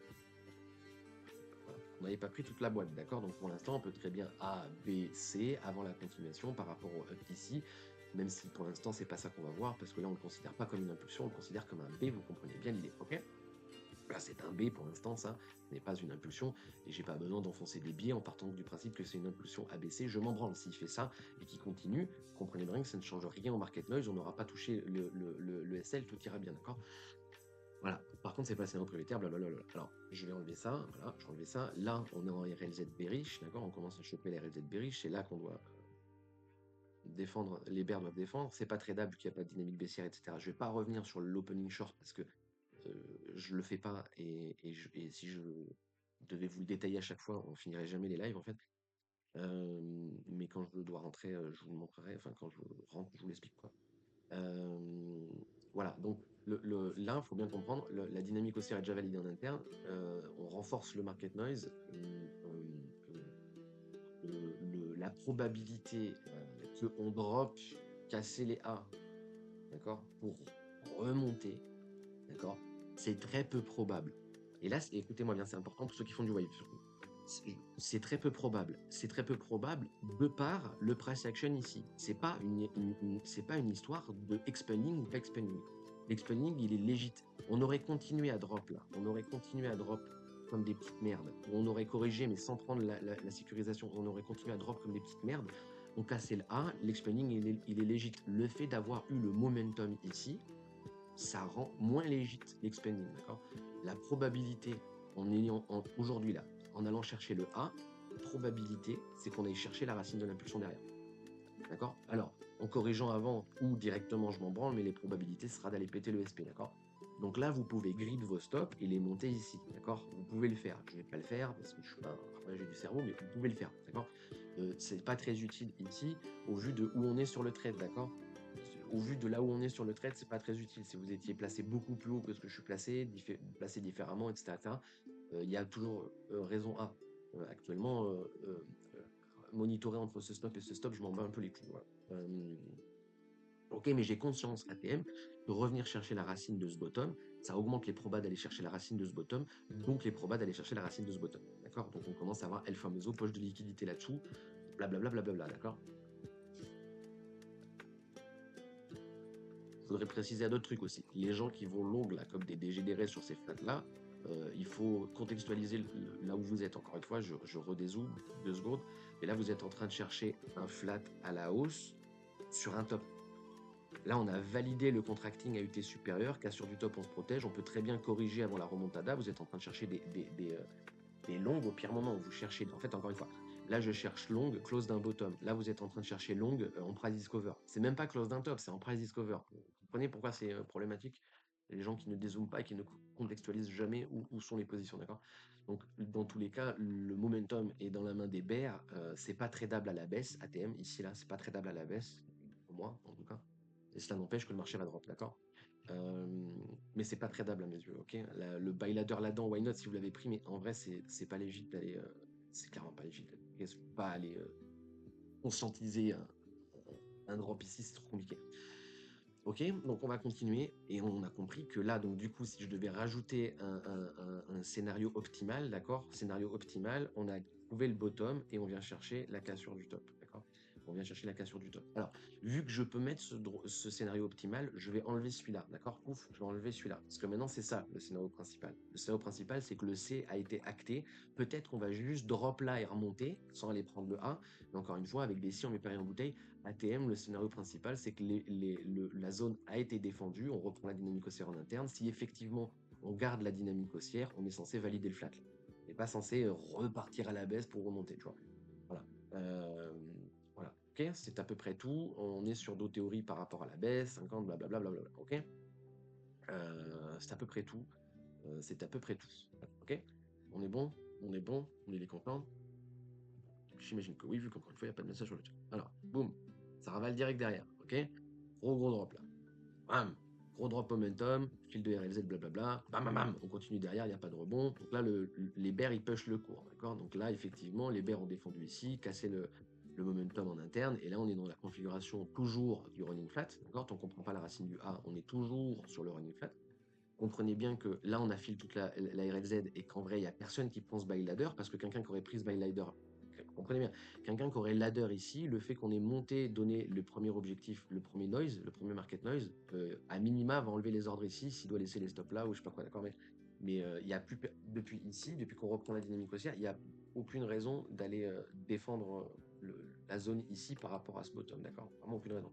Speaker 1: On n'avait pas pris toute la boîte, d'accord? Donc pour l'instant, on peut très bien A, B, C avant la continuation par rapport au up ici, même si pour l'instant, c'est pas ça qu'on va voir, parce que là, on ne le considère pas comme une impulsion, on le considère comme un B, vous comprenez bien l'idée, ok? Là, c'est un B pour l'instant, ça n'est pas une impulsion, et j'ai pas besoin d'enfoncer des biais en partant du principe que c'est une impulsion ABC. Je m'en branle s'il fait ça et qu'il continue. Comprenez bien que ça ne change rien au market noise, on n'aura pas touché le SL, tout ira bien, d'accord? Voilà. Par contre, c'est passé en prioritaire, blablabla. Alors, je vais enlever ça, voilà, je vais enlever ça. Là, on est en RLZ bearish, d'accord? On commence à choper les RLZ bearish, c'est là qu'on doit défendre, les bears doivent défendre. C'est pas tradable vu qu'il n'y a pas de dynamique baissière, etc. Je vais pas revenir sur l'opening short parce que je le fais pas et si je devais vous le détailler à chaque fois, on finirait jamais les lives en fait. Mais quand je dois rentrer, je vous le montrerai. Enfin, quand je rentre, je vous l'explique quoi. Euh, voilà, donc là, il faut bien comprendre, la dynamique haussière est déjà validée en interne. On renforce le market noise. La probabilité qu'on drop, casser les A, d'accord, pour remonter, d'accord, c'est très peu probable. Et là, écoutez-moi bien, c'est important pour ceux qui font du wave surtout. C'est très peu probable. C'est très peu probable de par le price action ici. C'est pas une histoire de expanding ou pas expanding. L'expanding, il est légit. On aurait continué à drop là. On aurait continué à drop comme des petites merdes. On aurait corrigé, mais sans prendre la sécurisation. On aurait continué à drop comme des petites merdes. On cassait le A. L'expanding, il est légit. Le fait d'avoir eu le momentum ici, ça rend moins légit l'expanding, d'accord? La probabilité, aujourd'hui là, en allant chercher le A, la probabilité, c'est qu'on aille chercher la racine de l'impulsion derrière, d'accord? Alors, en corrigeant avant ou directement, je m'en branle, mais les probabilités sera d'aller péter le SP, d'accord? Donc là, vous pouvez grid vos stops et les monter ici, d'accord? Vous pouvez le faire. Je ne vais pas le faire parce que je suis pas j'ai du cerveau, mais vous pouvez le faire, d'accord? C'est pas très utile ici au vu de où on est sur le trade, d'accord? Au vu de là où on est sur le trade, c'est pas très utile. Si vous étiez placé beaucoup plus haut que ce que je suis placé, placé différemment, etc., il y a toujours raison A. Actuellement, monitorer entre ce stop et ce stop, je m'en bats un peu les couilles. Voilà. Ok, mais j'ai conscience, ATM, de revenir chercher la racine de ce bottom. Ça augmente les probas d'aller chercher la racine de ce bottom, donc les probas d'aller chercher la racine de ce bottom. D'accord? Donc on commence à avoir El Famoso, poche de liquidité là-dessous, blablabla, blablabla, d'accord? Il faudrait préciser à d'autres trucs aussi. Les gens qui vont long là, comme des dégénérés sur ces flats-là, il faut contextualiser là où vous êtes. Encore une fois, je redézoome 2 secondes. Et là, vous êtes en train de chercher un flat à la hausse sur un top. Là, on a validé le contracting à UT supérieur, cassure du top, on se protège. On peut très bien corriger avant la remontada. Vous êtes en train de chercher des longues au pire moment. Vous cherchez, en fait, encore une fois, là, je cherche long, close d'un bottom. Là, vous êtes en train de chercher long en price discover. C'est même pas close d'un top, c'est en price discover. Vous comprenez pourquoi c'est problématique? Les gens qui ne dézooment pas et qui ne contextualisent jamais où sont les positions, d'accord? Donc, dans tous les cas, le momentum est dans la main des bears. C'est pas tradable à la baisse, ATM, ici, là, c'est pas tradable à la baisse, pour moi, en tout cas. Et cela n'empêche que le marché va drop, d'accord? Mais c'est pas tradable à mes yeux, ok? Le buy ladder là-dedans, why not si vous l'avez pris, mais en vrai, c'est pas légit d'aller. C'est clairement pas légit. C'est pas aller conscientiser un drop ici, c'est trop compliqué. Ok, donc on va continuer et on a compris que là, donc du coup, si je devais rajouter un scénario optimal, d'accord? Scénario optimal, on a trouvé le bottom et on vient chercher la cassure du top, d'accord? On vient chercher la cassure du top. Alors, vu que je peux mettre ce scénario optimal, je vais enlever celui-là, d'accord? Ouf, je vais enlever celui-là. Parce que maintenant, c'est ça le scénario principal. Le scénario principal, c'est que le C a été acté. Peut-être qu'on va juste drop là et remonter sans aller prendre le A. Mais encore une fois, avec des si on met pas rien en bouteille, ATM, le scénario principal, c'est que la zone a été défendue, on reprend la dynamique haussière en interne. Si effectivement on garde la dynamique haussière, on est censé valider le flat. On n'est pas censé repartir à la baisse pour remonter, tu vois. Voilà. Euh, voilà. Ok, c'est à peu près tout. On est sur d'autres théories par rapport à la baisse, 50, blablabla. Blablabla. Ok. C'est à peu près tout. C'est à peu près tout. Ok. On est bon. On est bon. On est content. J'imagine que oui, vu qu'encore une fois, il n'y a pas de message sur le chat. Alors, boum, ça ravale direct derrière, ok? Gros drop là. Bam! Gros drop momentum, fil de RLZ, blablabla. Bam, bam, bam, on continue derrière, il n'y a pas de rebond. Donc là, les bears, ils push le cours, d'accord? Donc là, effectivement, les bears ont défendu ici, cassé le momentum en interne. Et là, on est dans la configuration toujours du running flat, d'accord? Tant qu'on ne prend pas la racine du A, on est toujours sur le running flat. Comprenez bien que là, on affile toute la RLZ et qu'en vrai, il n'y a personne qui pense buy ladder parce que quelqu'un qui aurait pris ce buy ladder, comprenez bien, quelqu'un qui aurait ladder ici, le fait qu'on ait monté, donné le premier objectif, le premier noise, le premier market noise, à minima, va enlever les ordres ici, s'il doit laisser les stops là ou je sais pas quoi, d'accord, mais il y a plus, depuis ici, depuis qu'on reprend la dynamique haussière, il n'y a aucune raison d'aller défendre la zone ici par rapport à ce bottom, d'accord? Vraiment aucune raison.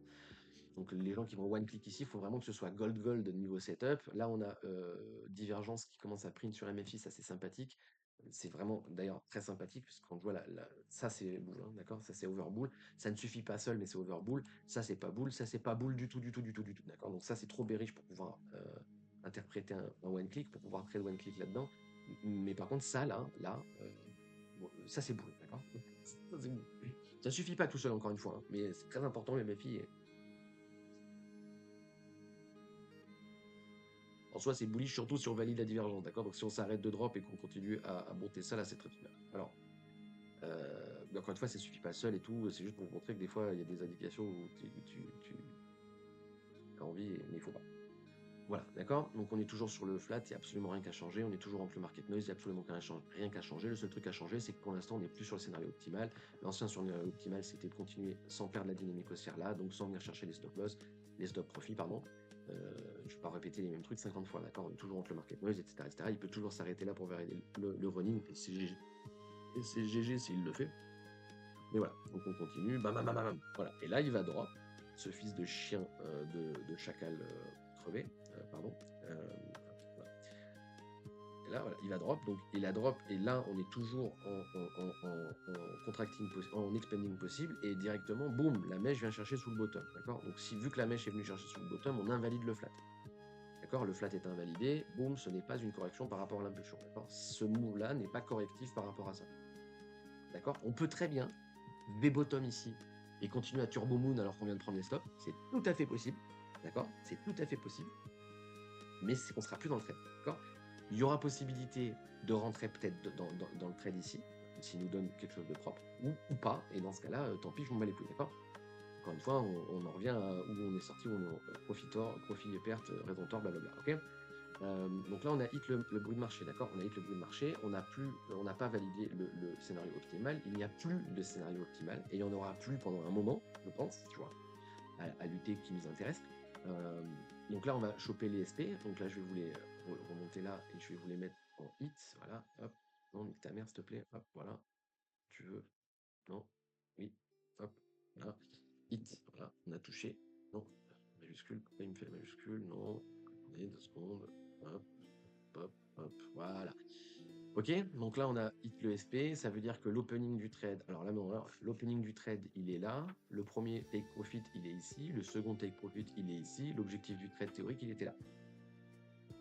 Speaker 1: Donc les gens qui vont one-click ici, il faut vraiment que ce soit gold niveau setup. Là, on a Divergence qui commence à print sur MFI, ça c'est sympathique. C'est vraiment d'ailleurs très sympathique, parce qu'on voit ça c'est bull, hein, d'accord? Ça c'est overbull. Ça ne suffit pas seul, mais c'est overbull. Ça c'est pas bull, ça c'est pas bull du tout, du tout, du tout, du tout, d'accord? Donc ça c'est trop bearish pour pouvoir interpréter un one-click, pour pouvoir trade one-click là-dedans. Mais par contre, ça, bon, ça c'est bourré, d'accord? Ça suffit pas tout seul, encore une fois, hein, mais c'est très important, les MFI. En soi, c'est bullish surtout si on valide la divergence, d'accord? Donc si on s'arrête de drop et qu'on continue à monter ça, là, c'est très bien. Alors, mais encore une fois, ça suffit pas seul et tout, c'est juste pour vous montrer que des fois, il y a des indications où tu as envie, mais il faut pas. Voilà, d'accord? Donc on est toujours sur le flat, il n'y a absolument rien qu'à changer, on est toujours entre le market noise, il n'y a absolument rien qu'à changer. Le seul truc à changer, c'est que pour l'instant, on n'est plus sur le scénario optimal. L'ancien scénario optimal, c'était de continuer sans perdre la dynamique haussière là, donc sans venir chercher les stop loss, les stop profit, pardon. Je ne vais pas répéter les mêmes trucs 50 fois, d'accord? On est toujours entre le market noise, etc., etc. Il peut toujours s'arrêter là pour valider le running, et c'est GG. Et c'est GG s'il le fait. Mais voilà, donc on continue, bam, bam, bam, bam. Voilà. Et là, il va drop, ce fils de chien de chacal crevé, pardon. Voilà. Et là, voilà, il va drop, donc il a drop, et là, on est toujours en contracting, en expanding possible, et directement, boum, la mèche vient chercher sous le bottom, d'accord? Donc si, vu que la mèche est venue chercher sous le bottom, on invalide le flat. D'accord? Le flat est invalidé, boum, ce n'est pas une correction par rapport à l'impulsion, d'accord? Ce move-là n'est pas correctif par rapport à ça. D'accord? On peut très bien V-bottom ici et continuer à turbo moon alors qu'on vient de prendre les stops, c'est tout à fait possible, d'accord? C'est tout à fait possible, mais c'est qu'on sera plus dans le trade, d'accord? Il y aura possibilité de rentrer peut-être dans le trade ici, s'il nous donne quelque chose de propre, ou pas, et dans ce cas-là, tant pis, je m'en bats les couilles, d'accord? Encore une fois, on en revient à où on est sorti, où on est profit et perte, raison tort, blablabla, ok? Donc là, on a hit le bruit de marché, d'accord? On a hit le bruit de marché, on n'a pas validé le scénario optimal, il n'y a plus de scénario optimal, et il n'y en aura plus pendant un moment, je pense, tu vois, à lutter qui nous intéresse. Donc là, on va choper les SP, donc là, je vais vous les remonter là, et je vais vous les mettre en hit, voilà, hop, non, nique ta mère, s'il te plaît, hop, voilà, tu veux, non, oui, hop, là, hit, voilà, on a touché, non, majuscule, pourquoi il me fait la majuscule, non, attendez 2 secondes, hop, hop, hop, voilà. Ok, donc là on a hit le SP, ça veut dire que l'opening du trade, alors là non, l'opening du trade il est là, le premier take profit il est ici, le second take profit il est ici, l'objectif du trade théorique il était là.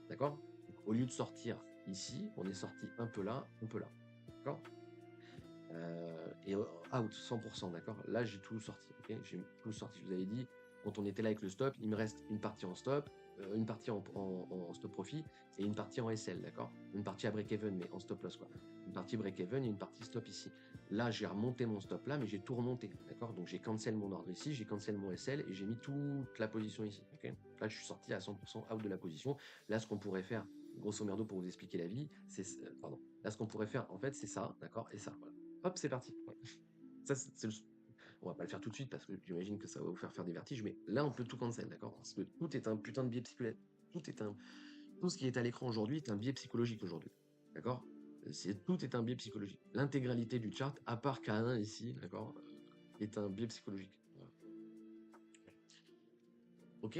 Speaker 1: D'accord? Au lieu de sortir ici, on est sorti un peu là, D'accord? Et out 100%, d'accord? Là j'ai tout sorti, ok? J'ai tout sorti, je vous avais dit, quand on était là avec le stop, il me reste une partie en stop, une partie en stop profit et une partie en SL, d'accord? Une partie à break-even, mais en stop loss, quoi. Une partie break-even et une partie stop ici. Là, j'ai remonté mon stop là, mais j'ai tout remonté, d'accord? Donc j'ai cancel mon ordre ici, j'ai cancel mon SL et j'ai mis toute la position ici, ok? Là, je suis sorti à 100% out de la position. Là, ce qu'on pourrait faire, grosso merdo, pour vous expliquer la vie, c'est, pardon. Là, ce qu'on pourrait faire, en fait, c'est ça, d'accord? Et ça, voilà. Hop, c'est parti. Ouais. Ça, on va pas le faire tout de suite parce que j'imagine que ça va vous faire des vertiges, mais là, on peut tout cancel, d'accord? Parce que tout est un putain de biais psychologique. Tout ce qui est à l'écran aujourd'hui est un biais psychologique aujourd'hui, d'accord? Tout est un biais psychologique. L'intégralité du chart, à part K1 ici, d'accord, est un biais psychologique. Voilà. Ok?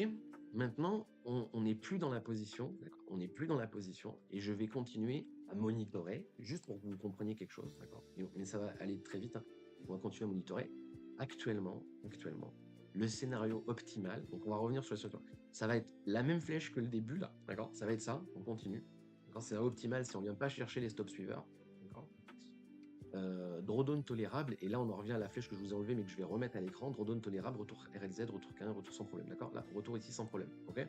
Speaker 1: Maintenant, on n'est plus dans la position, d'accord? On n'est plus dans la position, et je vais continuer à monitorer, juste pour que vous compreniez quelque chose, d'accord? Mais ça va aller très vite, hein. On va continuer à monitorer. Actuellement, le scénario optimal, donc on va revenir sur la situation. Ça va être la même flèche que le début, là, d'accord? Ça va être ça, on continue. D'accord? Scénario optimal, si on vient pas chercher les stop suiveurs, d'accord? Drawdown tolérable, et là on en revient à la flèche que je vous ai enlevée mais que je vais remettre à l'écran. Drawdown tolérable, retour RLZ, retour K1, retour sans problème, d'accord? Là, retour ici sans problème, ok?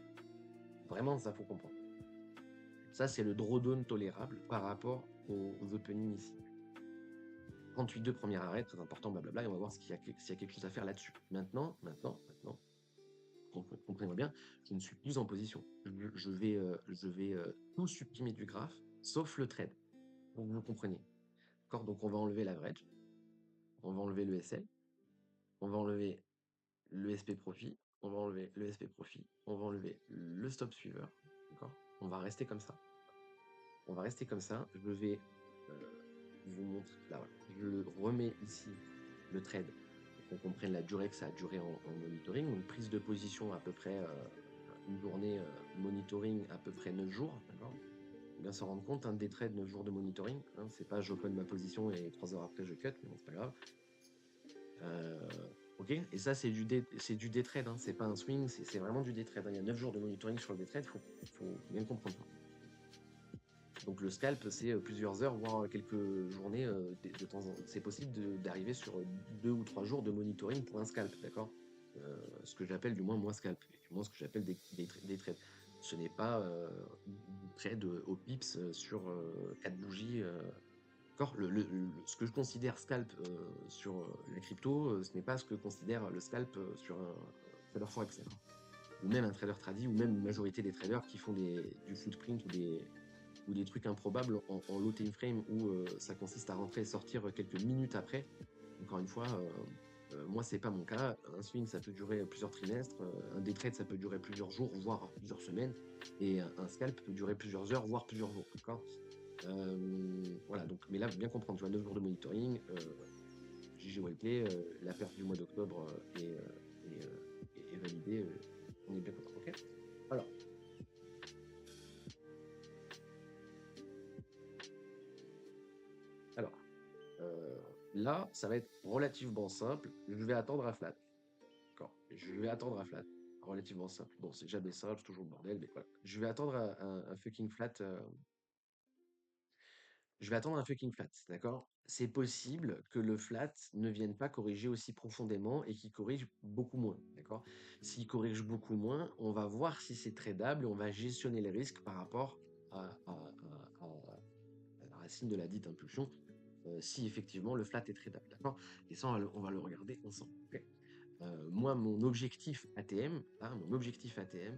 Speaker 1: Vraiment, ça faut comprendre. Ça, c'est le drawdown tolérable par rapport aux openings ici. 38,2 première arrêt, très important, blablabla, et on va voir s'il y a quelque chose à faire là-dessus. Maintenant, comprenez-moi bien, je ne suis plus en position. Je vais tout supprimer du graphe, sauf le trade, pour que vous compreniez. D'accord? Donc on va enlever l'average, on va enlever le SL, on va enlever le SP profit, on va enlever le SP profit, on va enlever le stop suiveur, d'accord? On va rester comme ça. On va rester comme ça. Je vais vous montrer, là voilà. Je remets ici le trade pour qu'on comprenne la durée que ça a duré en monitoring. Donc prise de position à peu près une journée monitoring à peu près 9 jours, d'accord? Bien se rendre compte, un day trade 9 jours de monitoring, hein, c'est pas j'open ma position et 3 heures après je cut, mais bon, c'est pas grave. Ok, et ça c'est du day trade, hein. C'est pas un swing, c'est vraiment du day trade, hein. Il y a 9 jours de monitoring sur le day trade, faut bien comprendre. Donc le scalp, c'est plusieurs heures, voire quelques journées de temps en temps. C'est possible d'arriver sur 2 ou 3 jours de monitoring pour un scalp, d'accord? Ce que j'appelle du moins moi scalp, et du moins ce que j'appelle des trades. Ce n'est pas une trade au pips sur 4 bougies. D'accord? Ce que je considère scalp sur la crypto, ce n'est pas ce que considère le scalp sur un trader forex, d'accord? Ou même un trader tradi, ou même une majorité des traders qui font du footprint ou des trucs improbables en low time frame où ça consiste à rentrer et sortir quelques minutes après. Encore une fois, moi, c'est pas mon cas. Un swing, ça peut durer plusieurs trimestres. Un day trade, ça peut durer plusieurs jours, voire plusieurs semaines. Et un scalp peut durer plusieurs heures, voire plusieurs jours. D'accord? Voilà, donc, mais là, bien comprendre, tu vois, 9 jours de monitoring, GG Whiteley, la perte du mois d'octobre est validée. On est bien content. Ok? Alors, alors là, ça va être relativement simple. Je vais attendre à flat. D'accord. Je vais attendre un flat. Relativement simple. Bon, c'est jamais simple, c'est toujours le bordel, mais voilà. Je vais attendre un fucking flat. Je vais attendre un fucking flat, d'accord? C'est possible que le flat ne vienne pas corriger aussi profondément et qu'il corrige beaucoup moins, d'accord? S'il corrige beaucoup moins, on va voir si c'est tradable et on va gestionner les risques par rapport à la racine de la dite impulsion, si effectivement le flat est tradable, d'accord? Et ça, on va le regarder ensemble. Ok. Moi, mon objectif ATM,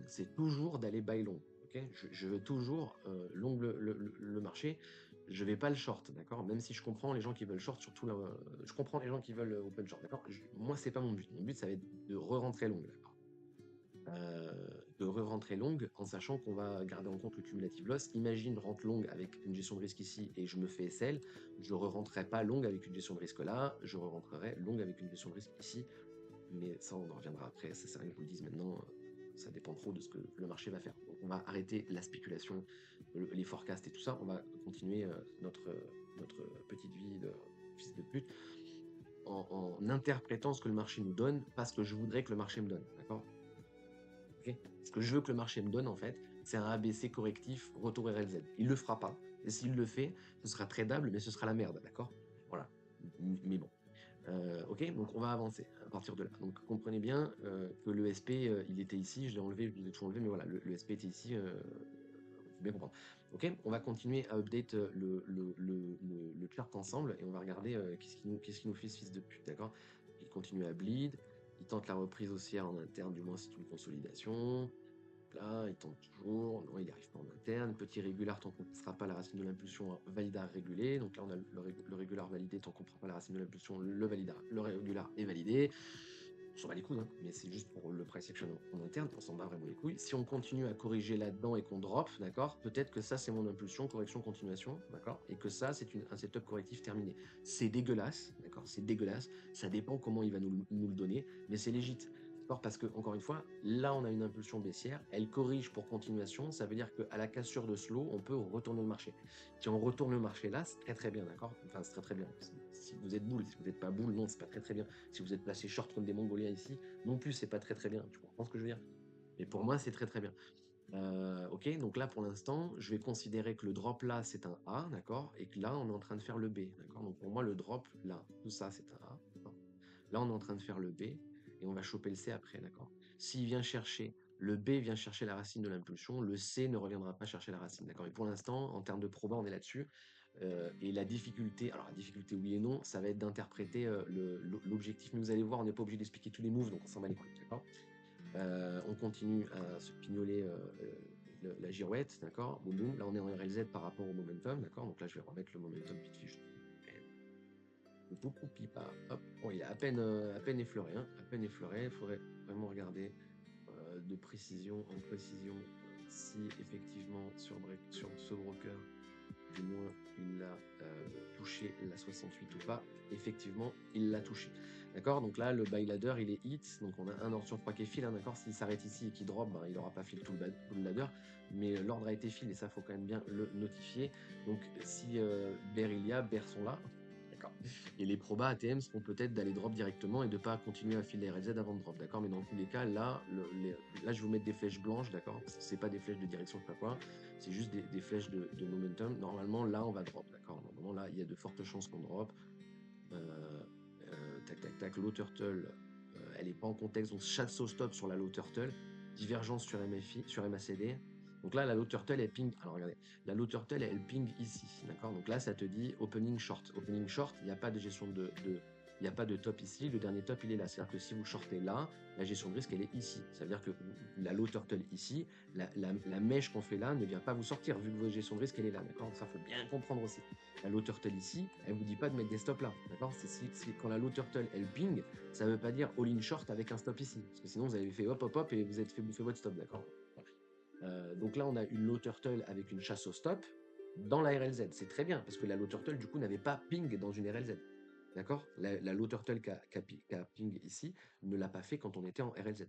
Speaker 1: c'est toujours d'aller buy long. Ok, je veux toujours long le marché. Je vais pas le short, d'accord? Même si je comprends les gens qui veulent short, surtout là, je comprends les gens qui veulent open short, d'accord? Moi, c'est pas mon but. Mon but, ça va être de re-rentrer long, d'accord? De re-rentrer long en sachant qu'on va garder en compte le cumulative loss. Imagine, je rentre long avec une gestion de risque ici et je me fais SL. Je re-rentrerai pas long avec une gestion de risque là. Je re-rentrerai long avec une gestion de risque ici. Mais ça, on en reviendra après. Ça sert à rien que je vous le dise maintenant. Ça dépend trop de ce que le marché va faire. Donc, on va arrêter la spéculation, les forecasts et tout ça. On va continuer notre petite vie de fils de pute en interprétant ce que le marché nous donne, pas ce que je voudrais que le marché me donne. D'accord? Ok. Ce que je veux que le marché me donne, en fait, c'est un ABC correctif, retour RLZ. Il le fera pas. Et s'il le fait, ce sera tradable, mais ce sera la merde. D'accord? Voilà. Mais bon. Ok, donc on va avancer à partir de là. Donc comprenez bien que le SP, il était ici, je l'ai enlevé, je l'ai tout enlevé, mais voilà, le SP était ici, faut bien comprendre. Ok, on va continuer à update le chart ensemble et on va regarder qu'est-ce qui nous fait ce fils de pute, d'accord? Il continue à bleed, il tente la reprise haussière en interne, du moins c'est une consolidation. Là, il tente toujours. Non, il n'y arrive pas en interne. Petit régular, tant qu'on ne fera pas la racine de l'impulsion, validar régulé. Donc là, on a le régular validé, tant qu'on ne fera pas la racine de l'impulsion, le validar, le régular est validé. On s'en bat les couilles, hein, mais c'est juste pour le price action en interne, on s'en bat vraiment les couilles. Si on continue à corriger là-dedans et qu'on drop, d'accord, peut-être que ça, c'est mon impulsion, correction, continuation, d'accord, et que ça, c'est un setup correctif terminé. C'est dégueulasse, d'accord, c'est dégueulasse. Ça dépend comment il va nous le donner, mais c'est légit. Parce que, encore une fois, là, on a une impulsion baissière, elle corrige pour continuation, ça veut dire qu'à la cassure de slow, on peut retourner le marché. Si on retourne le marché là, c'est très très bien, d'accord? Enfin, c'est très très bien. Si vous êtes boule, si vous n'êtes pas boule, non, c'est pas très très bien. Si vous êtes placé short comme des Mongoliens ici, non plus, c'est pas très très bien. Tu comprends ce que je veux dire? Mais pour moi, c'est très très bien. Ok, donc là pour l'instant, je vais considérer que le drop là c'est un A, d'accord, et que là on est en train de faire le B, d'accord. Donc pour moi le drop là, tout ça c'est un A, d'accord. Là on est en train de faire le B et on va choper le C après, d'accord. S'il vient chercher le B vient chercher la racine de l'impulsion, le C ne reviendra pas chercher la racine, d'accord. Et pour l'instant, en termes de proba, on est là-dessus. Et la difficulté, alors la difficulté oui et non, ça va être d'interpréter l'objectif. Mais vous allez voir, on n'est pas obligé d'expliquer tous les moves, donc on s'en bat les couilles, d'accord. On continue à se pignoler la girouette, d'accord. Boum boum. Là, on est en RLZ par rapport au momentum, d'accord. Donc là, je vais remettre le momentum vite fait. Le poucou pipa. Hop. Bon, il est à peine effleuré, hein. À peine effleuré. Il faudrait vraiment regarder de précision en précision si effectivement sur ce broker, du moins il a touché la 68 ou pas. Effectivement, il l'a touché. D'accord. Donc là, le buy ladder, il est hit. Donc on a un ordre sur 3 qui est fil, hein, d'accord. S'il s'arrête ici et qu'il drop, ben, il n'aura pas fil tout le ladder. Mais l'ordre a été fil et ça, faut quand même bien le notifier. Donc si bear il y a, bear sont là. D'accord. Et les probas ATM seront peut-être d'aller drop directement et de pas continuer à filer RLZ avant de drop, d'accord? Mais dans tous les cas, là, là, je vais vous mettre des flèches blanches, d'accord? C'est pas des flèches de direction, je sais pas quoi, c'est juste des flèches de momentum. Normalement, là, on va drop, d'accord? Normalement, là, il y a de fortes chances qu'on drop. Tac, tac, tac, low turtle, elle est pas en contexte, donc chasse au stop sur la low turtle, divergence sur MFI, sur MACD. Donc là, la low turtle, elle ping. Alors regardez, la low turtle, elle ping ici, d'accord? Donc là, ça te dit opening short. Opening short, il n'y a pas de gestion il n'y a pas de top ici. Le dernier top, il est là. C'est-à-dire que si vous shortez là, la gestion de risque, elle est ici. Ça veut dire que la low turtle ici, la mèche qu'on fait là ne vient pas vous sortir, vu que votre gestion de risque, elle est là, d'accord? Ça, faut bien comprendre aussi. La low turtle ici, elle vous dit pas de mettre des stops là, d'accord? C'est quand la low turtle, elle ping, ça veut pas dire all in short avec un stop ici. Parce que sinon, vous avez fait hop, hop, hop et vous êtes fait bouffer votre stop, d'accord? Donc là, on a une low turtle avec une chasse au stop dans la RLZ. C'est très bien, parce que la low turtle, du coup, n'avait pas ping dans une RLZ. D'accord? La low turtle qui a ping ici ne l'a pas fait quand on était en RLZ.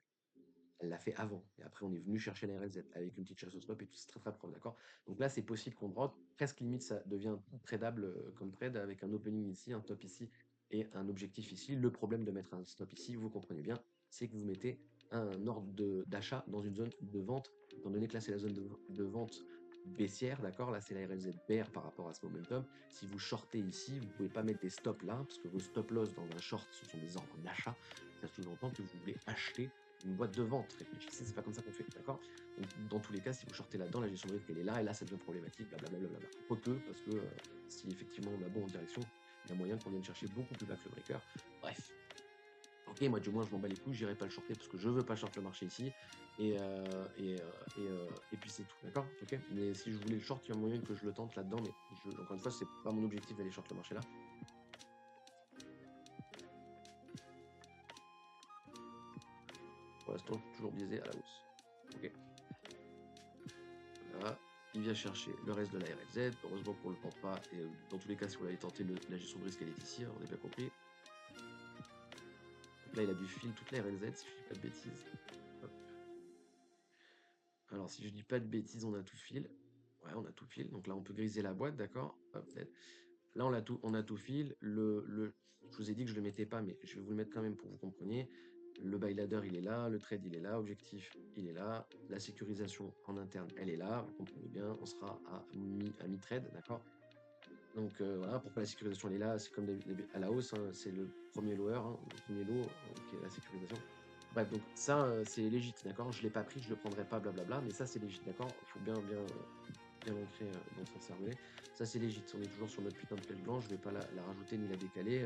Speaker 1: Elle l'a fait avant. Et après, on est venu chercher la RLZ avec une petite chasse au stop et tout, c'est très très propre, d'accord? Donc là, c'est possible qu'on drop. Presque limite, ça devient tradable comme trade avec un opening ici, un top ici et un objectif ici. Le problème de mettre un stop ici, vous comprenez bien, c'est que vous mettez un ordre d'achat dans une zone de vente, étant donné que là, c'est la zone de vente baissière, d'accord? Là, c'est la RLZ bear par rapport à ce momentum. Si vous shortez ici, vous ne pouvez pas mettre des stops là, parce que vos stop loss dans un short, ce sont des ordres d'achat. Ça sous-entend que vous voulez acheter une boîte de vente. Réfléchissez, c'est pas comme ça qu'on fait, d'accord? Donc, dans tous les cas, si vous shortez là-dedans, la gestion de risque, elle est là, et là, ça devient problématique, blablabla. Quoique, parce que si effectivement on a bon en direction, il y a moyen qu'on vienne chercher beaucoup plus bas que le breaker. Bref. Ok, moi du moins je m'en bats les couilles, j'irai pas le shorter parce que je veux pas short le marché ici. Et puis c'est tout, d'accord? Ok. Mais si je voulais le short, il y a moyen que je le tente là-dedans, mais encore une fois, c'est pas mon objectif d'aller short le marché là. Pour l'instant, toujours biaisé à la hausse. Ok. Voilà. Il vient chercher le reste de la RLZ. Heureusement qu'on ne le tente pas. Et dans tous les cas, si vous l'avez tenté, la gestion de risque, elle est ici. Hein, on a bien compris. Donc là, il a du fil toute la RLZ, si je dis pas de bêtises. Hop. Alors, si je dis pas de bêtises, on a tout fil. Ouais, on a tout fil. Donc là, on peut griser la boîte, d'accord? Là, on a tout fil. Je vous ai dit que je le mettais pas, mais je vais vous le mettre quand même pour que vous compreniez. Le buy ladder, il est là. Le trade, il est là. Objectif, il est là. La sécurisation en interne, elle est là. Vous comprenez bien. On sera à mi-trade, d'accord? Donc voilà, pourquoi la sécurisation elle est là, c'est comme à la hausse, hein, c'est le premier lower, hein, le premier lot qui est la sécurisation. Bref, donc ça c'est légit, d'accord? Je ne l'ai pas pris, je ne le prendrai pas, blablabla, mais ça c'est légit, d'accord? Il faut bien l'ancrer dans son cervelet. Ça c'est légit, on est toujours sur notre putain de flèche blanche, je ne vais pas la rajouter ni la décaler.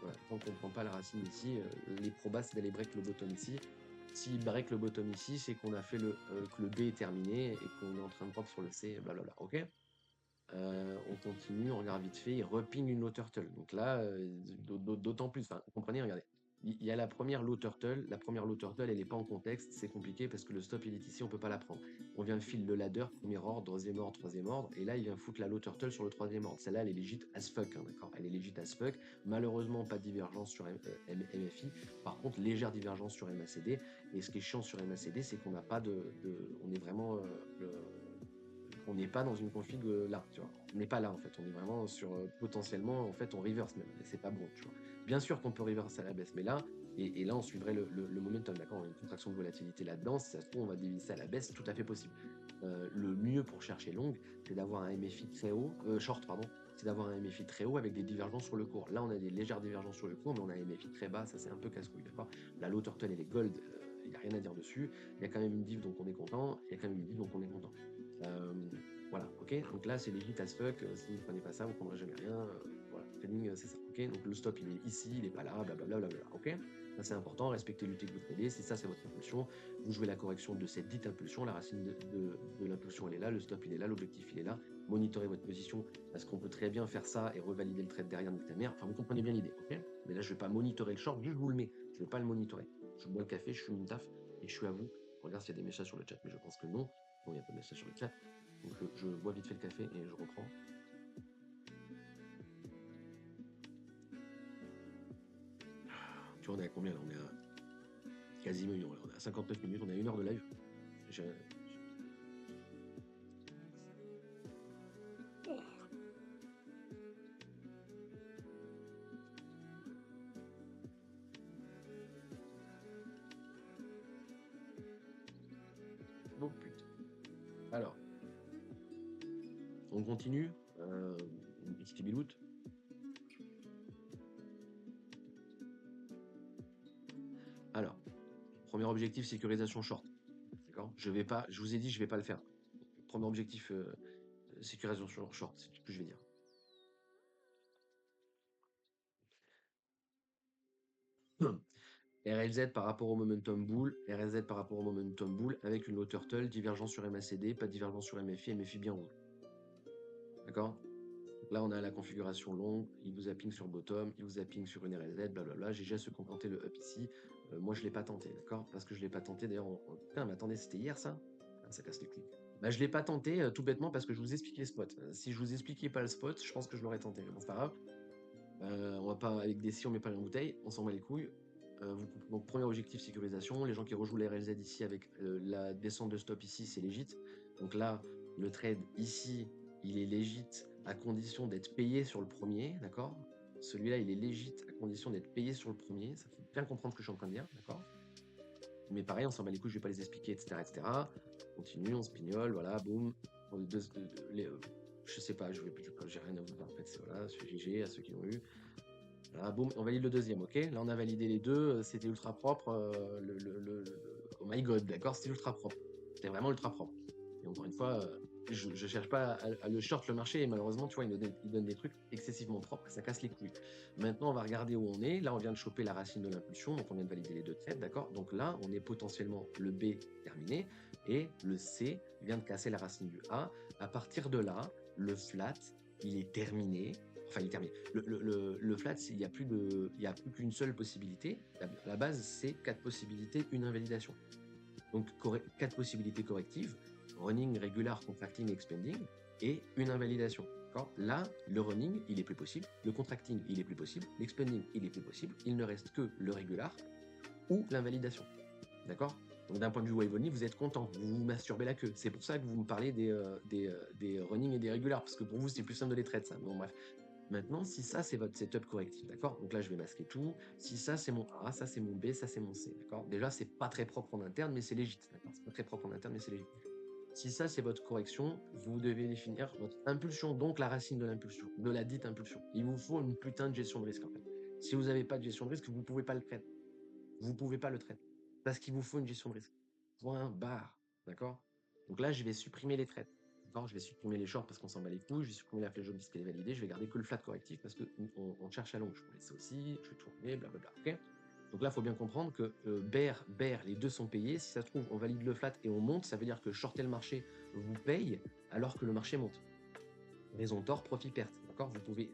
Speaker 1: Voilà. Tant qu'on ne prend pas la racine ici, les probas c'est d'aller break le bottom ici. S'il break le bottom ici, c'est qu'on a fait que le B est terminé et qu'on est en train de prendre sur le C, blablabla, ok? On continue, on regarde vite fait, il reping une low turtle. Donc là, d'autant plus, enfin, vous comprenez, regardez. Il y a la première low turtle, elle n'est pas en contexte, c'est compliqué parce que le stop il est ici, on peut pas la prendre. On vient fil le ladder, premier ordre, deuxième ordre, troisième ordre, et là il vient foutre la low turtle sur le troisième ordre. Celle-là, elle est legit as fuck, hein, d'accord? Elle est legit as fuck. Malheureusement, pas de divergence sur MFI, par contre, légère divergence sur MACD. Et ce qui est chiant sur MACD, c'est qu'on n'a pas on est vraiment on n'est pas dans une config là, tu vois. On n'est pas là en fait, on est vraiment sur potentiellement en fait on reverse même, et c'est pas bon, tu vois. Bien sûr qu'on peut reverse à la baisse, mais là, et là on suivrait le momentum, d'accord, on a une contraction de volatilité là-dedans, si ça se trouve on va dévisser à la baisse, c'est tout à fait possible. Le mieux pour chercher long, c'est d'avoir un MFI très haut, short pardon, c'est d'avoir un MFI très haut avec des divergences sur le cours. Là on a des légères divergences sur le cours, mais on a un MFI très bas, ça c'est un peu casse-couille, d'accord. La low turtle elle est gold, il n'y a rien à dire dessus, il y a quand même une div donc on est content, il y a quand même une div donc on est content. Voilà, ok. Donc là, c'est legit as fuck. Si vous ne prenez pas ça, vous ne prendrez jamais rien. Voilà, trading, c'est ça. Ok. Donc le stop, il est ici, il n'est pas là, blablabla. Ok. Ça, c'est important. Respectez l'UT que vous tradez. Si ça, c'est votre impulsion. Vous jouez la correction de cette dite impulsion. La racine de l'impulsion, elle est là. Le stop, il est là. L'objectif, il est là. Monitorez votre position parce qu'on peut très bien faire ça et revalider le trade derrière notre mère. Enfin, vous comprenez bien l'idée. Ok. Mais là, je ne vais pas monitorer le short. Juste, je vous le mets. Je ne vais pas le monitorer. Je bois le café, je fume une taf et je suis à vous. Je regarde s'il y a des messages sur le chat, mais je pense que non. Bon, il n'y a pas de message sur le chat. Donc je bois vite fait le café et je reprends. Tu vois, on est à combien là? On est à quasiment une heure. On est à 59 minutes, on est à 1 heure de live. On continue. Skibilout. Alors, premier objectif, sécurisation short. D'accord. Je vous ai dit, je vais pas le faire. Premier objectif, sécurisation short, c'est tout ce que je vais dire. RLZ par rapport au momentum bull, RLZ par rapport au momentum bull, avec une low turtle, divergence sur MACD, pas de divergence sur MFI, MFI bien rouge. D'accord. Là, on a la configuration longue, il vous a ping sur bottom, il vous a ping sur une RLZ, blablabla. J'ai déjà ceux qui ont tenté le up ici. Moi, je ne l'ai pas tenté, d'accord. Parce que je ne l'ai pas tenté, d'ailleurs, putain, mais attendez, c'était hier ça. Ah, ça casse les couilles. Bah, je ne l'ai pas tenté tout bêtement parce que je vous expliquais le spot. Si je vous expliquais pas le spot, je pense que je l'aurais tenté. Mais bon, c'est pas grave. On va pas, avec des si, on met pas les bouteilles, on s'en bat les couilles. Donc, premier objectif, sécurisation. Les gens qui rejouent la RLZ ici avec la descente de stop ici, c'est légit. Donc là, le trade ici, il est légit à condition d'être payé sur le premier, d'accord. Celui-là, il est légit à condition d'être payé sur le premier. Ça fait bien comprendre ce que je suis en train de dire, d'accord. Mais pareil, on s'en bat les couilles, je vais pas les expliquer, etc., etc. On continue, on spignole, voilà, boum. Je sais pas, j'ai rien à vous dire. En fait, c'est voilà, c'est GG à ceux qui l'ont eu. Voilà, boum, on valide le deuxième, ok. Là, on a validé les deux, c'était ultra propre. Oh my god, d'accord, c'était ultra propre. C'était vraiment ultra propre. Et encore une fois, je cherche pas à le short le marché, et malheureusement, tu vois, il donne des trucs excessivement propres, ça casse les couilles. Maintenant, on va regarder où on est. Là, on vient de choper la racine de l'impulsion, donc on vient de valider les deux trades, d'accord. Donc là, on est potentiellement le B terminé, et le C vient de casser la racine du A. À partir de là, le flat, il est terminé. Enfin, il est terminé. Le flat, il n'y a plus qu'une seule possibilité. La base, c'est 4 possibilités, une invalidation. Donc, 4 possibilités correctives, running, regular, contracting, expanding, et une invalidation. Là, le running, il est plus possible, le contracting, il est plus possible, l'expanding, il est plus possible, il ne reste que le regular ou l'invalidation. D'accord. Donc, d'un point de vue wave only, vous êtes content, vous vous masturbez la queue. C'est pour ça que vous me parlez des running et des regulars, parce que pour vous, c'est plus simple de les traiter, ça. Bon, bref. Maintenant, si ça, c'est votre setup correctif, d'accord. Donc là, je vais masquer tout. Si ça, c'est mon A, ça, c'est mon B, ça, c'est mon C, d'accord. Déjà, c'est pas très propre en interne, mais c'est légit, d'accord. C'est pas très propre en interne, mais c'est légit. Si ça, c'est votre correction, vous devez définir votre impulsion, donc la racine de l'impulsion, de la dite impulsion. Il vous faut une putain de gestion de risque, en fait. Si vous n'avez pas de gestion de risque, vous ne pouvez pas le traiter. Vous ne pouvez pas le traiter. Parce qu'il vous faut une gestion de risque. Point barre, d'accord. Donc là, je vais supprimer les trades. Je vais supprimer les shorts parce qu'on s'en bat les couilles, je vais supprimer la flèche jaune puisqu'elle est validée, je vais garder que le flat correctif parce qu'on cherche à long. Je peux laisser aussi, je vais tourner, blablabla. Ok. Donc là, il faut bien comprendre que bear, les deux sont payés. Si ça se trouve, on valide le flat et on monte, ça veut dire que shorter le marché vous paye alors que le marché monte. Raison tort, profit perte. D'accord. Vous pouvez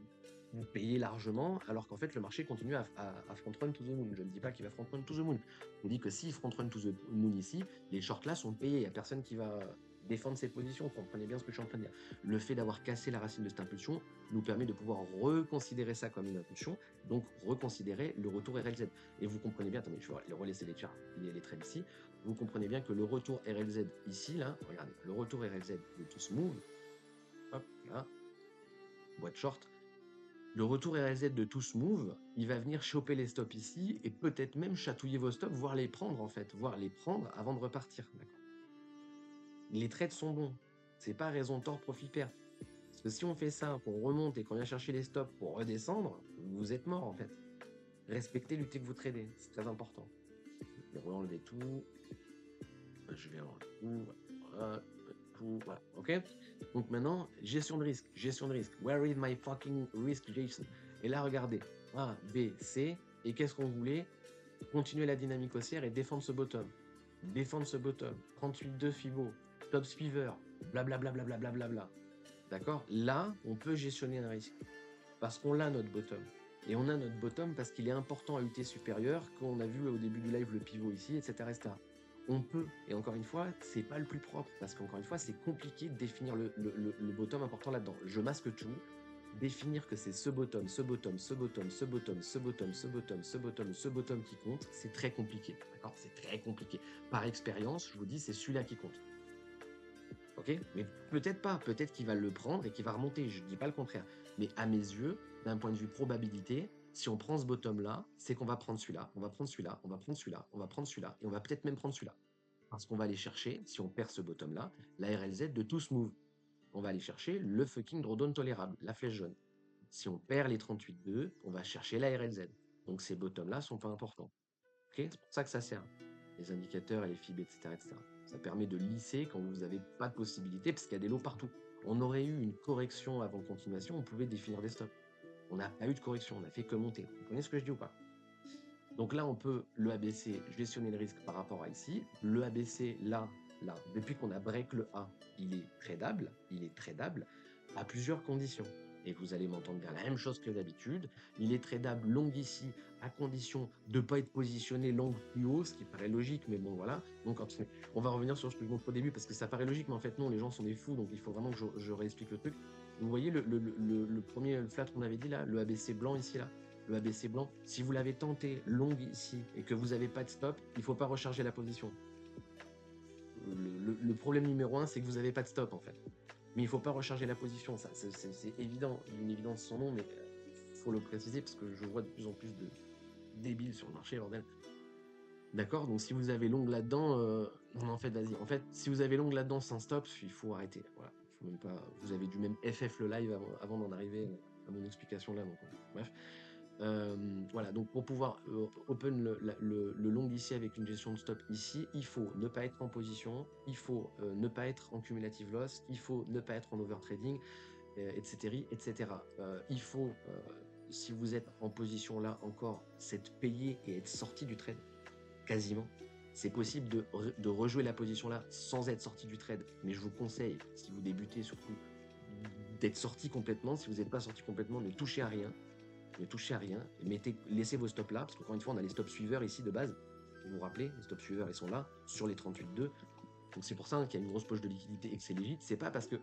Speaker 1: vous payer largement alors qu'en fait le marché continue à front run to the moon. Je ne dis pas qu'il va front run to the moon. Je dis que s'il front run to the moon ici, les shorts là sont payés. Il n'y a personne qui va défendre ses positions. Vous comprenez bien ce que je suis en train de dire. Le fait d'avoir cassé la racine de cette impulsion nous permet de pouvoir reconsidérer ça comme une impulsion, donc reconsidérer le retour RLZ. Et vous comprenez bien, attendez, je vais relaisser les charts, les traits ici. Vous comprenez bien que le retour RLZ ici, là, regardez, le retour RLZ de tout ce move, hop, là, boîte short, le retour RLZ de tout ce move, il va venir choper les stops ici et peut-être même chatouiller vos stops, voire les prendre en fait, voire les prendre avant de repartir. Les trades sont bons. C'est pas raison tort profit perte. Parce que si on fait ça, qu'on remonte et qu'on vient chercher les stops pour redescendre, vous êtes mort en fait. Respectez l'UT que vous tradez, c'est très important. Je vais enlever tout. Je vais enlever tout. Voilà. Tout. Voilà. Ok. Donc maintenant, gestion de risque. Gestion de risque. Where is my fucking risk, Jason? Et là, regardez. A, B, C. Et qu'est-ce qu'on voulait? Continuer la dynamique haussière et défendre ce bottom. Défendre ce bottom. 38,2 Fibo. Top suiveur. Blablabla. Bla. D'accord. Là, on peut gestionner un risque. Parce qu'on a notre bottom. Et on a notre bottom parce qu'il est important à UT supérieur, qu'on a vu au début du live le pivot ici, etc. etc. On peut, et encore une fois, c'est pas le plus propre, parce qu'encore une fois, c'est compliqué de définir le bottom important là-dedans. Je masque tout, définir que c'est ce bottom, ce bottom, ce bottom, ce bottom, ce bottom, ce bottom, ce bottom, ce bottom qui compte, c'est très compliqué, d'accord. C'est très compliqué. Par expérience, je vous dis, c'est celui-là qui compte. Ok. Mais peut-être pas, peut-être qu'il va le prendre et qu'il va remonter, je dis pas le contraire. Mais à mes yeux, d'un point de vue probabilité, si on prend ce bottom-là, c'est qu'on va prendre celui-là, on va prendre celui-là, on va prendre celui-là, on va prendre celui-là, et on va peut-être même prendre celui-là. Parce qu'on va aller chercher, si on perd ce bottom-là, la RLZ de tout ce move. on va aller chercher le fucking drawdown tolérable, la flèche jaune. Si on perd les 38,2, on va chercher la RLZ. Donc ces bottoms-là sont pas importants. Ok, c'est pour ça que ça sert. Les indicateurs et les fibres, etc., etc. Ça permet de lisser quand vous n'avez pas de possibilité, parce qu'il y a des lots partout. On aurait eu une correction avant continuation, on pouvait définir des stops. On n'a pas eu de correction, on a fait que monter. Vous comprenez ce que je dis ou pas? Donc là, on peut le ABC, gestionner le risque par rapport à ici. Le ABC, là, depuis qu'on a break le A, il est tradable à plusieurs conditions. Et vous allez m'entendre dire la même chose que d'habitude. Il est tradable long ici, à condition de ne pas être positionné long plus haut, ce qui paraît logique, mais bon, voilà. Donc, on va revenir sur ce que je montre au début, parce que ça paraît logique, mais en fait, non, les gens sont des fous, donc il faut vraiment que je réexplique le truc. Vous voyez le premier flat qu'on avait dit là, le ABC blanc ici, là, le ABC blanc, si vous l'avez tenté long ici et que vous n'avez pas de stop, il ne faut pas recharger la position. Le problème numéro un, c'est que vous n'avez pas de stop en fait. Mais il ne faut pas recharger la position, ça c'est évident, une évidence sans nom, mais il faut le préciser parce que je vois de plus en plus de débiles sur le marché, bordel. D'accord. Donc si vous avez long là-dedans, non, en fait, vas-y. En fait, si vous avez long là-dedans sans stop, il faut arrêter. Voilà. Faut même pas. Vous avez dû même FF le live avant d'en arriver à mon explication là. Donc, bref. Voilà, donc pour pouvoir open le long ici avec une gestion de stop ici, il faut ne pas être en position, il faut ne pas être en cumulative loss, il faut ne pas être en overtrading, etc. etc. Il faut, si vous êtes en position là encore, c'est de payer et être sorti du trade, quasiment. C'est possible de rejouer la position là sans être sorti du trade, mais je vous conseille, si vous débutez surtout, d'être sorti complètement. Si vous n'êtes pas sorti complètement, ne touchez à rien. Ne touchez à rien, laissez vos stops là, parce qu'encore une fois, on a les stops suiveurs ici de base. Vous vous rappelez, les stops suiveurs, ils sont là, sur les 38,2. Donc c'est pour ça qu'il y a une grosse poche de liquidité et que c'est légit. C'est pas parce que,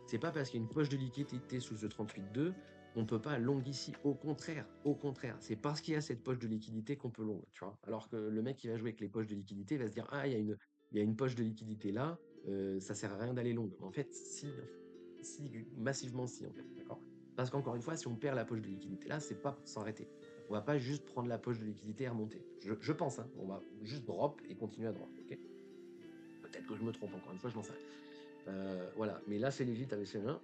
Speaker 1: c'est pas parce qu'il y a une poche de liquidité sous ce 38,2 qu'on peut pas long ici. Au contraire, c'est parce qu'il y a cette poche de liquidité qu'on peut long, tu vois. Alors que le mec qui va jouer avec les poches de liquidité va se dire, ah, il y a une poche de liquidité là, ça sert à rien d'aller long. En fait, si, massivement si, en fait, d'accord. Parce qu'encore une fois, si on perd la poche de liquidité là, c'est pas pour s'arrêter. On va pas juste prendre la poche de liquidité et remonter. Je pense, hein, on va juste drop et continuer à drop, ok. Peut-être que je me trompe, encore une fois, je n'en sais rien. Voilà, mais là c'est légit avec C1.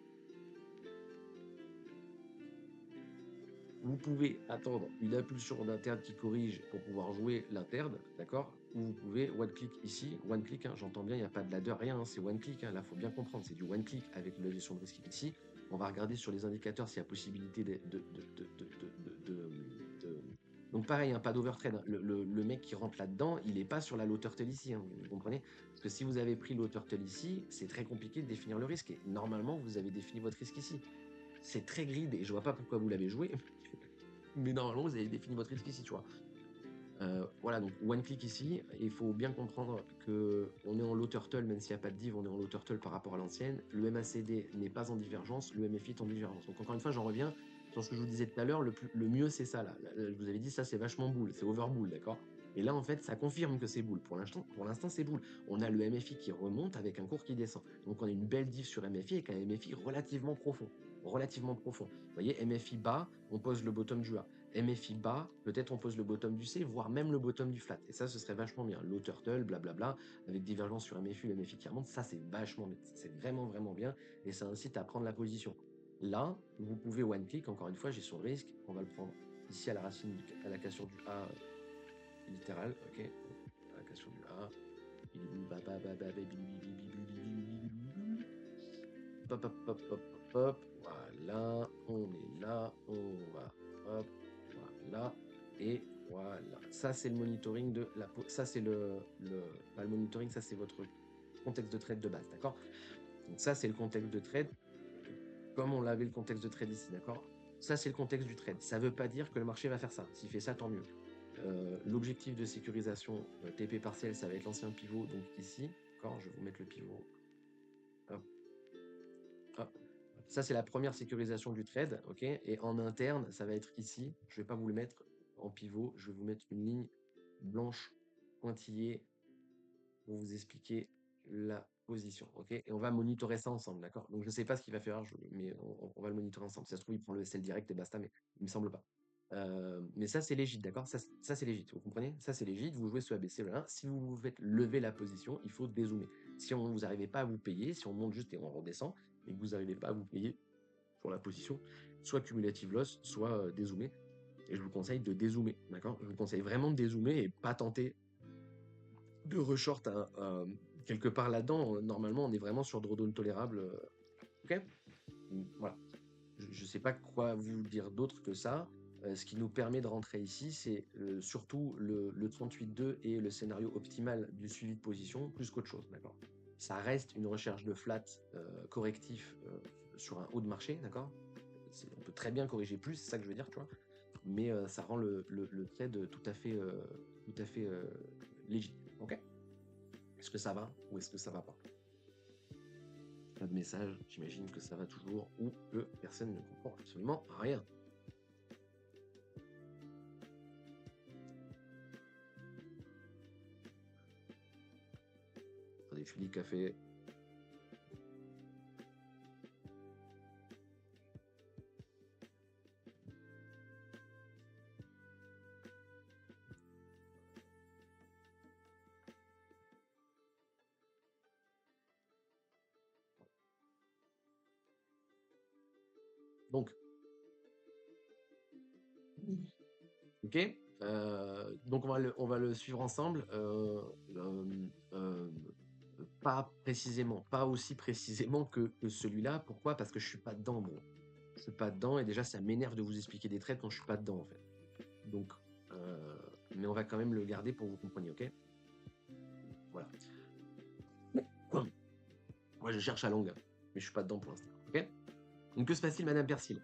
Speaker 1: Vous pouvez attendre une impulsion d'interne qui corrige pour pouvoir jouer l'interne, d'accord. Ou vous pouvez one click ici, one click, hein, j'entends bien, il n'y a pas de ladder, rien, hein, c'est one click, hein, là il faut bien comprendre, c'est du one click avec une gestion de risque ici. On va regarder sur les indicateurs s'il y a possibilité donc pareil, hein, pas d'overtrade, hein. Le mec qui rentre là-dedans, il n'est pas sur la low turtle ici, hein, vous comprenez? Parce que si vous avez pris low turtle ici, c'est très compliqué de définir le risque. Et normalement, vous avez défini votre risque ici. C'est très grid et je vois pas pourquoi vous l'avez joué. Mais normalement, vous avez défini votre risque ici, tu vois. Voilà, donc one click ici. Il faut bien comprendre qu'on est en low turtle, même s'il n'y a pas de div, on est en low turtle par rapport à l'ancienne. Le MACD n'est pas en divergence, le MFI est en divergence. Donc encore une fois, j'en reviens sur ce que je vous disais tout à l'heure, le mieux c'est ça là. Je vous avais dit ça c'est vachement boule, c'est overboule, d'accord. Et là en fait ça confirme que c'est boule. Pour l'instant c'est boule. On a le MFI qui remonte avec un cours qui descend. Donc on a une belle div sur MFI avec un MFI relativement profond. Relativement profond. Vous voyez, MFI bas, on pose le bottom du A. MFI bas, peut-être on pose le bottom du C, voire même le bottom du flat. Et ça, ce serait vachement bien. Low turtle, blablabla, avec divergence sur MFI, le MFI qui remonte, ça c'est vachement bien. C'est vraiment, vraiment bien. Et ça incite à prendre la position. Là, vous pouvez one click, encore une fois, j'ai sur le risque, on va le prendre ici à la racine, à la cassure du A littéral, ok, à la cassure du A. Hop, hop, hop, hop, hop, hop. Voilà, on est là, on va, hop, voilà, et voilà. Ça, c'est le monitoring de la. Ça, c'est pas le monitoring, ça, c'est votre contexte de trade de base, d'accord? Donc, ça, c'est le contexte de trade, comme on l'avait le contexte de trade ici, d'accord? Ça, c'est le contexte du trade. Ça ne veut pas dire que le marché va faire ça. S'il fait ça, tant mieux. L'objectif de sécurisation TP partiel, ça va être l'ancien pivot, donc ici, d'accord? Je vais vous mettre le pivot. Hop, hop. Ça, c'est la première sécurisation du trade, ok? Et en interne, ça va être ici. Je ne vais pas vous le mettre en pivot. Je vais vous mettre une ligne blanche pointillée pour vous expliquer la position, ok? Et on va monitorer ça ensemble, d'accord? Donc, je ne sais pas ce qu'il va faire, mais on va le monitorer ensemble. Si ça se trouve, il prend le SL direct et basta, mais il me semble pas. Mais ça, c'est légit, d'accord? Ça, c'est légit, vous comprenez? Ça, c'est légit. Vous jouez sous ABC, voilà. Si vous faites lever la position, il faut dézoomer. Si vous n'arrivez pas à vous payer, si on monte juste et on redescend, et que vous n'arrivez pas à vous payer pour la position, soit cumulative loss, soit dézoomer. Et je vous conseille de dézoomer, d'accord? Je vous conseille vraiment de dézoomer et pas tenter de reshort quelque part là-dedans. Normalement, on est vraiment sur drawdown tolérable. Ok? Voilà. Je ne sais pas quoi vous dire d'autre que ça. Ce qui nous permet de rentrer ici, c'est surtout le 38.2 et le scénario optimal du suivi de position, plus qu'autre chose, d'accord? Ça reste une recherche de flat correctif sur un haut de marché, d'accord? On peut très bien corriger plus, c'est ça que je veux dire, tu vois. Mais ça rend le trade tout à fait légitime, ok? Est-ce que ça va ou est-ce que ça va pas? Pas de message, j'imagine que ça va toujours ou que personne ne comprend absolument rien. Attendez, Philippe Café. Donc, ok. Donc on va le suivre ensemble. Pas précisément, pas aussi précisément que celui-là. Pourquoi? Parce que je suis pas dedans, bro. Je suis pas dedans et déjà ça m'énerve de vous expliquer des trades quand je suis pas dedans en fait. Donc, mais on va quand même le garder pour que vous compreniez, ok? Voilà. Moi je cherche à longue, mais je suis pas dedans pour l'instant, ok? Donc que se passe-t-il, Madame Persil?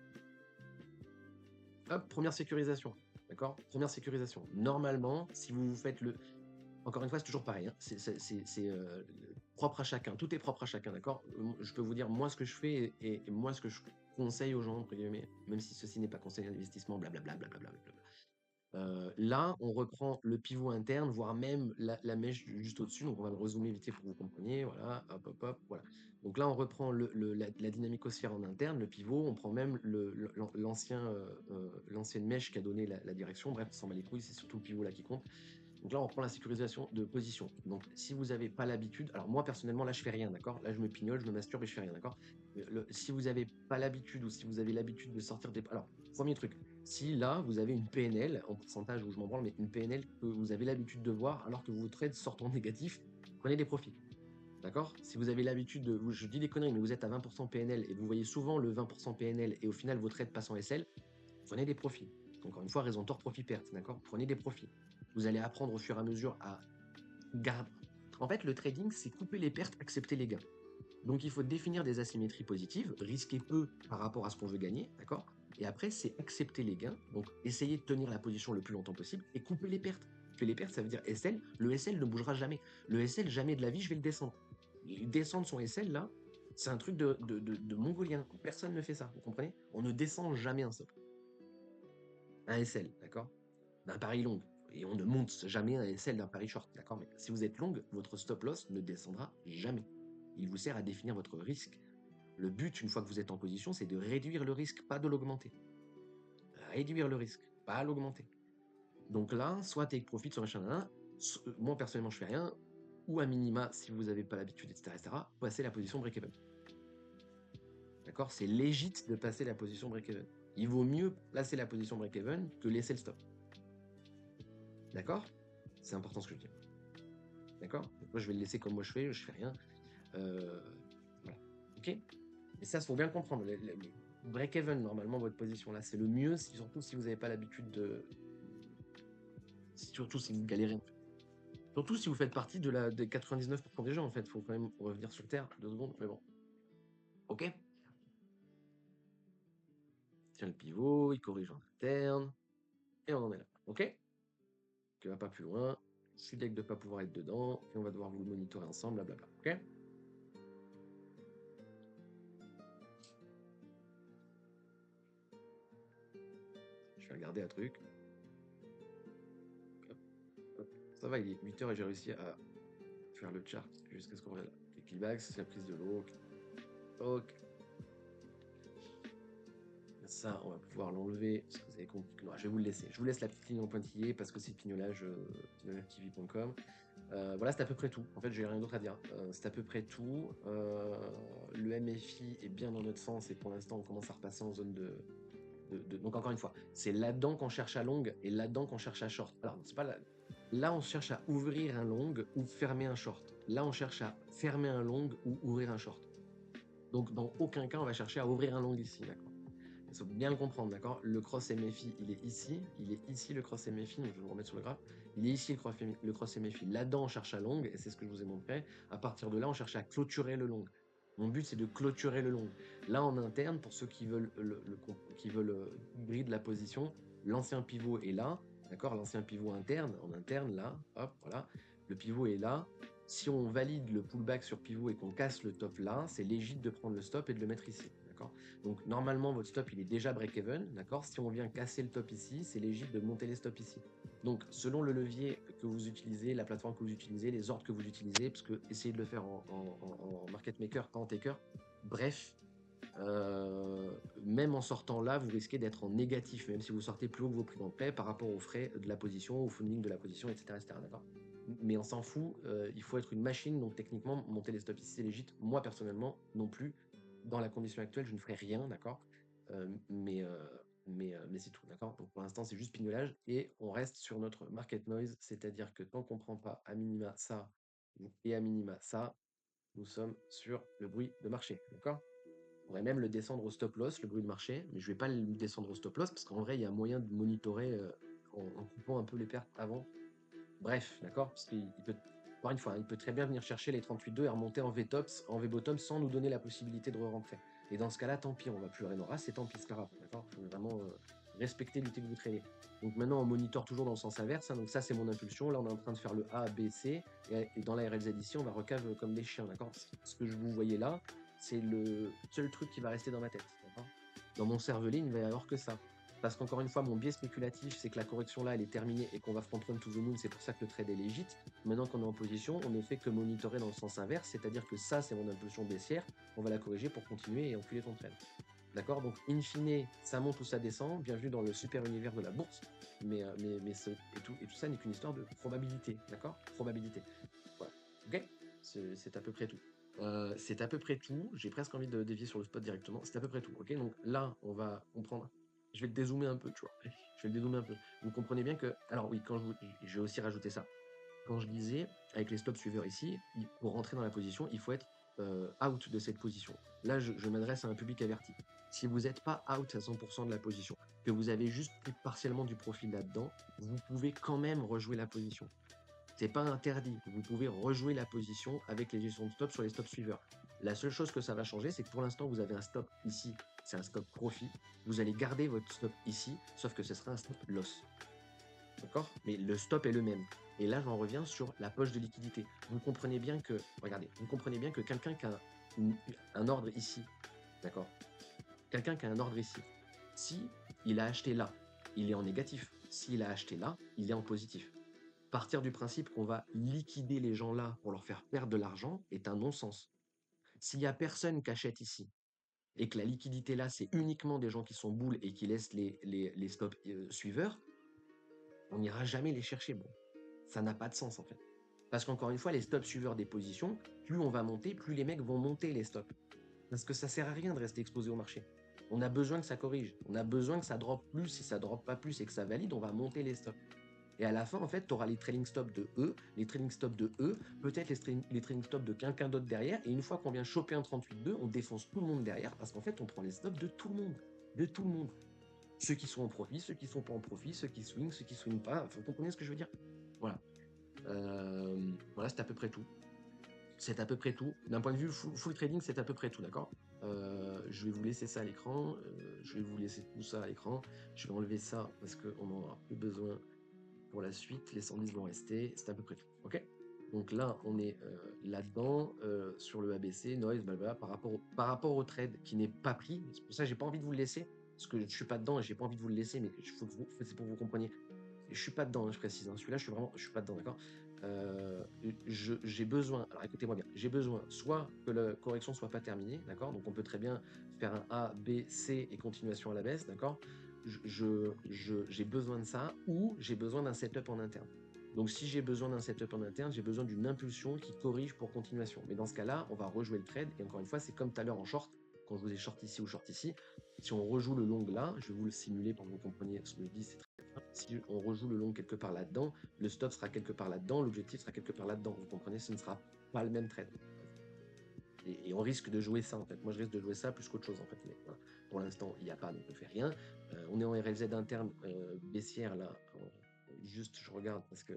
Speaker 1: Hop, première sécurisation, d'accord? Première sécurisation. Normalement, si vous faites le... Encore une fois, c'est toujours pareil, hein. C'est propre à chacun, tout est propre à chacun, d'accord? Je peux vous dire, moi, ce que je fais et moi, ce que je conseille aux gens, entre guillemets, même si ceci n'est pas conseil d'investissement, blablabla, blablabla. Là, on reprend le pivot interne, voire même la mèche juste au-dessus. Donc, on va le rezoomer vite fait pour que vous compreniez. Voilà, hop, hop, hop, voilà. Donc là, on reprend la dynamicosphère en interne, le pivot. On prend même l'ancienne mèche qui a donné la direction. Bref, on s'en bat les couilles, c'est surtout le pivot là qui compte. Donc là, on reprend la sécurisation de position. Donc, si vous n'avez pas l'habitude, alors moi personnellement, là, je fais rien, d'accord? Là, je me pignole, je me masturbe et je fais rien, d'accord? Si vous n'avez pas l'habitude ou si vous avez l'habitude de sortir des... Alors, premier truc, si là, vous avez une PNL, en pourcentage où je m'en branle, mais une PNL que vous avez l'habitude de voir alors que vos trades sortent en négatif, prenez des profits. D'accord? Si vous avez l'habitude de... Je dis des conneries, mais vous êtes à 20% PNL et vous voyez souvent le 20% PNL et au final, vos trades passent en SL, prenez des profits. Encore une fois, raison tort, profit perte, d'accord? Prenez des profits. Vous allez apprendre au fur et à mesure à garder. En fait, le trading, c'est couper les pertes, accepter les gains. Donc, il faut définir des asymétries positives, risquer peu par rapport à ce qu'on veut gagner, d'accord? Et après, c'est accepter les gains, donc essayer de tenir la position le plus longtemps possible et couper les pertes. Que les pertes, ça veut dire SL. Le SL ne bougera jamais. Le SL, jamais de la vie, je vais le descendre. Descendre son SL, là, c'est un truc de mongolien. Personne ne fait ça, vous comprenez? On ne descend jamais un stop. Un SL, d'accord? D'un pari long. Et on ne monte jamais un SL d'un pari short, d'accord? Mais si vous êtes long, votre stop loss ne descendra jamais. Il vous sert à définir votre risque. Le but, une fois que vous êtes en position, c'est de réduire le risque, pas de l'augmenter. Réduire le risque, pas l'augmenter. Donc là, soit take profit, soit machin, moi personnellement, je fais rien, ou à minima, si vous n'avez pas l'habitude, etc., passez la position break-even. D'accord? C'est légit de passer la position break-even. Il vaut mieux placer la position break-even que laisser le stop. D'accord? C'est important ce que je dis. D'accord? Moi, je vais le laisser comme moi je fais rien. Voilà. Ok? Et ça, il faut bien le comprendre. Le break-even, normalement, votre position là, c'est le mieux, surtout si vous n'avez pas l'habitude de. Surtout si vous galérez. En fait. Surtout si vous faites partie des 99% des gens, en fait. Il faut quand même revenir sur Terre 2 secondes, mais bon. Ok? Tiens le pivot, il corrige en interne. Et on en est là. Ok? Que va pas plus loin. Je suis deg de ne pas pouvoir être dedans. Et on va devoir vous le monitorer ensemble, blablabla. Ok? Je vais regarder un truc. Ça va, il est 8h et j'ai réussi à faire le chart jusqu'à ce qu'on revienne là. Les climax, c'est la prise de l'eau. Ok. Ça, on va pouvoir l'enlever parce que vous avez compris que non, je vais vous le laisser. Je vous laisse la petite ligne en pointillé parce que c'est pignolage, pignolageTV.com. Voilà, c'est à peu près tout. En fait, j'ai rien d'autre à dire. C'est à peu près tout. Le MFI est bien dans notre sens et pour l'instant, on commence à repasser en zone donc encore une fois, c'est là-dedans qu'on cherche à long et là-dedans qu'on cherche à short. Alors, c'est pas là, on cherche à ouvrir un long ou fermer un short. Là, on cherche à fermer un long ou ouvrir un short. Donc, dans aucun cas, on va chercher à ouvrir un long ici, d'accord? Il faut bien le comprendre, d'accord? Le cross MFI, il est ici le cross MFI, donc je vais vous remettre sur le graphe. Il est ici le cross MFI. Là-dedans, on cherche à long, et c'est ce que je vous ai montré. À partir de là, on cherche à clôturer le long. Mon but, c'est de clôturer le long. Là, en interne, pour ceux qui veulent, qui veulent hybride la position, l'ancien pivot est là, d'accord? L'ancien pivot interne, en interne, là, hop, voilà. Le pivot est là. Si on valide le pullback sur pivot et qu'on casse le top là, c'est légitime de prendre le stop et de le mettre ici, d'accord? Donc normalement, votre stop, il est déjà break-even, d'accord? Si on vient casser le top ici, c'est légitime de monter les stops ici. Donc selon le levier que vous utilisez, la plateforme que vous utilisez, les ordres que vous utilisez, parce que essayez de le faire en market maker, pas en taker. Bref, même en sortant là, vous risquez d'être en négatif, même si vous sortez plus haut que vos prix d'entrée par rapport aux frais de la position, au funding de la position, etc. etc. d'accord? Mais on s'en fout, il faut être une machine, donc techniquement, monter les stops ici, c'est légitime. Moi, personnellement, non plus. Dans la condition actuelle, je ne ferai rien, d'accord? Mais c'est tout, d'accord? Donc pour l'instant, c'est juste pignolage et on reste sur notre market noise, c'est-à-dire que tant qu'on ne prend pas à minima ça et à minima ça, nous sommes sur le bruit de marché, d'accord? On pourrait même le descendre au stop loss, le bruit de marché, mais je ne vais pas le descendre au stop loss parce qu'en vrai, il y a moyen de monitorer en coupant un peu les pertes avant. Bref, d'accord? Parce qu'il peut, encore une fois, hein, il peut très bien venir chercher les 38,2 et remonter en V-tops, en V-bottom sans nous donner la possibilité de re-rentrer. Et dans ce cas-là, tant pis, on va plus Nora, c'est tant pis, c'est pas grave, d'accord? Il faut vraiment respecter l'unité que vous tradez. Donc maintenant, on monitor toujours dans le sens inverse, hein, donc ça, c'est mon impulsion. Là, on est en train de faire le A, B, C, et dans la RLZ ici, on va recave comme des chiens, d'accord? Ce que je vous voyez là, c'est le seul truc qui va rester dans ma tête, d'accord? Dans mon cervelet, il ne va y avoir que ça. Parce qu'encore une fois, mon biais spéculatif, c'est que la correction là, elle est terminée et qu'on va front run to the moon. C'est pour ça que le trade est légit. Maintenant qu'on est en position, on ne fait que monitorer dans le sens inverse, c'est-à-dire que ça, c'est mon impulsion baissière. On va la corriger pour continuer et enculer ton trade. D'accord? Donc, in fine, ça monte ou ça descend. Bienvenue dans le super univers de la bourse. Et tout ça n'est qu'une histoire de probabilité. D'accord? Probabilité. Voilà. Ok? C'est à peu près tout. C'est à peu près tout. J'ai presque envie de dévier sur le spot directement. C'est à peu près tout. Ok, donc là, on va comprendre. Je vais le dézoomer un peu, tu vois. Je vais le dézoomer un peu. Vous comprenez bien que. Alors oui, je vais aussi rajouter ça. Quand je disais, avec les stop suiveurs ici, pour rentrer dans la position, il faut être out de cette position. Là, je m'adresse à un public averti. Si vous n'êtes pas out à 100% de la position, que vous avez juste pris partiellement du profil là-dedans, vous pouvez quand même rejouer la position. C'est pas interdit. Vous pouvez rejouer la position avec les gestions de stop sur les stops suiveurs. La seule chose que ça va changer, c'est que pour l'instant, vous avez un stop ici, c'est un stop profit. Vous allez garder votre stop ici, sauf que ce sera un stop loss. D'accord? Mais le stop est le même. Et là, j'en reviens sur la poche de liquidité. Vous comprenez bien que, regardez, vous comprenez bien que quelqu'un qui a un ordre ici, d'accord? Quelqu'un qui a un ordre ici, si il a acheté là, il est en négatif. S'il a acheté là, il est en positif. Partir du principe qu'on va liquider les gens là pour leur faire perdre de l'argent est un non-sens. S'il y a personne qui achète ici et que la liquidité là, c'est uniquement des gens qui sont boules et qui laissent les stops suiveurs, on n'ira jamais les chercher. Bon, ça n'a pas de sens en fait. Parce qu'encore une fois, les stops suiveurs des positions, plus on va monter, plus les mecs vont monter les stops. Parce que ça sert à rien de rester exposé au marché. On a besoin que ça corrige. On a besoin que ça drop plus. Si ça drop pas plus et que ça valide, on va monter les stops. Et à la fin, en fait, tu auras les trailing stops de eux, les trailing stops de eux, peut-être les trailing stops de quelqu'un d'autre derrière. Et une fois qu'on vient choper un 38,2, on défonce tout le monde derrière parce qu'en fait, on prend les stops de tout le monde. De tout le monde. Ceux qui sont en profit, ceux qui sont pas en profit, ceux qui swing pas. Vous comprenez ce que je veux dire? Voilà. Voilà, c'est à peu près tout. C'est à peu près tout. D'un point de vue full trading, c'est à peu près tout, d'accord? Je vais vous laisser ça à l'écran. Je vais vous laisser tout ça à l'écran. Je vais enlever ça parce qu'on n'en aura plus besoin pour la suite. Les 110 vont rester. C'est à peu près tout. Ok? Donc là, on est là-dedans, sur le ABC, noise, blablabla, par rapport au trade qui n'est pas pris. C'est pour ça que j'ai pas envie de vous le laisser. Parce que je suis pas dedans et j'ai pas envie de vous le laisser, mais c'est pour que vous compreniez. Je suis pas dedans, hein, je précise. Hein. Celui-là, je suis pas dedans, d'accord? J'ai besoin, alors écoutez-moi bien, j'ai besoin soit que la correction soit pas terminée, d'accord? Donc on peut très bien faire un A, B, C et continuation à la baisse, d'accord? J'ai besoin de ça ou j'ai besoin d'un setup en interne. Donc si j'ai besoin d'un setup en interne, j'ai besoin d'une impulsion qui corrige pour continuation. Mais dans ce cas-là, on va rejouer le trade. Et encore une fois, c'est comme tout à l'heure en short, quand je vous ai short ici ou short ici. Si on rejoue le long là, je vais vous le simuler pour que vous compreniez ce que je dis, c'est très simple. Si on rejoue le long quelque part là-dedans, le stop sera quelque part là-dedans, l'objectif sera quelque part là-dedans. Vous comprenez, ce ne sera pas le même trade. Et on risque de jouer ça en fait. Moi, je risque de jouer ça plus qu'autre chose en fait. Mais voilà. Pour l'instant, il n'y a pas, donc on ne fait rien. On est en RLZ interne baissière là. Juste, je regarde parce que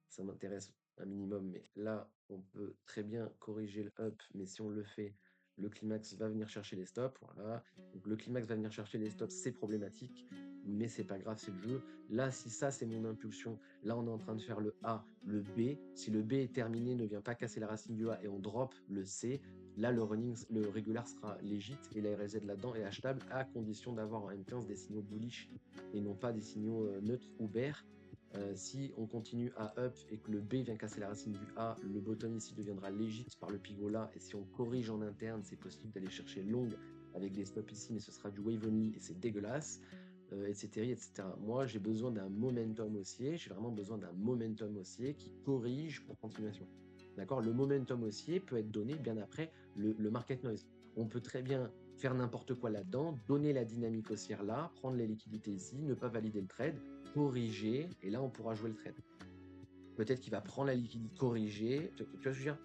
Speaker 1: ça m'intéresse un minimum, mais là, on peut très bien corriger le up, mais si on le fait, le climax va venir chercher les stops, voilà. Donc le climax va venir chercher les stops, c'est problématique, mais c'est pas grave, c'est le jeu. Là, si ça, c'est mon impulsion, là, on est en train de faire le A, le B. Si le B est terminé, ne vient pas casser la racine du A et on drop le C, là, le running, le régular sera légit et la RZ là-dedans est achetable à condition d'avoir en M15 des signaux bullish et non pas des signaux neutres ou bear. Si on continue à up et que le B vient casser la racine du A, le bottom ici deviendra légit par le pivot là. Et si on corrige en interne, c'est possible d'aller chercher long avec des stops ici, mais ce sera du wave only et c'est dégueulasse, etc., etc. Moi, j'ai besoin d'un momentum haussier. J'ai vraiment besoin d'un momentum haussier qui corrige pour continuation. D'accord. Le momentum haussier peut être donné bien après le market noise. On peut très bien faire n'importe quoi là-dedans, donner la dynamique haussière là, prendre les liquidités ici, ne pas valider le trade, corriger, et là, on pourra jouer le trade. Peut-être qu'il va prendre la liquidité, corriger. Tu vois ce que je veux dire?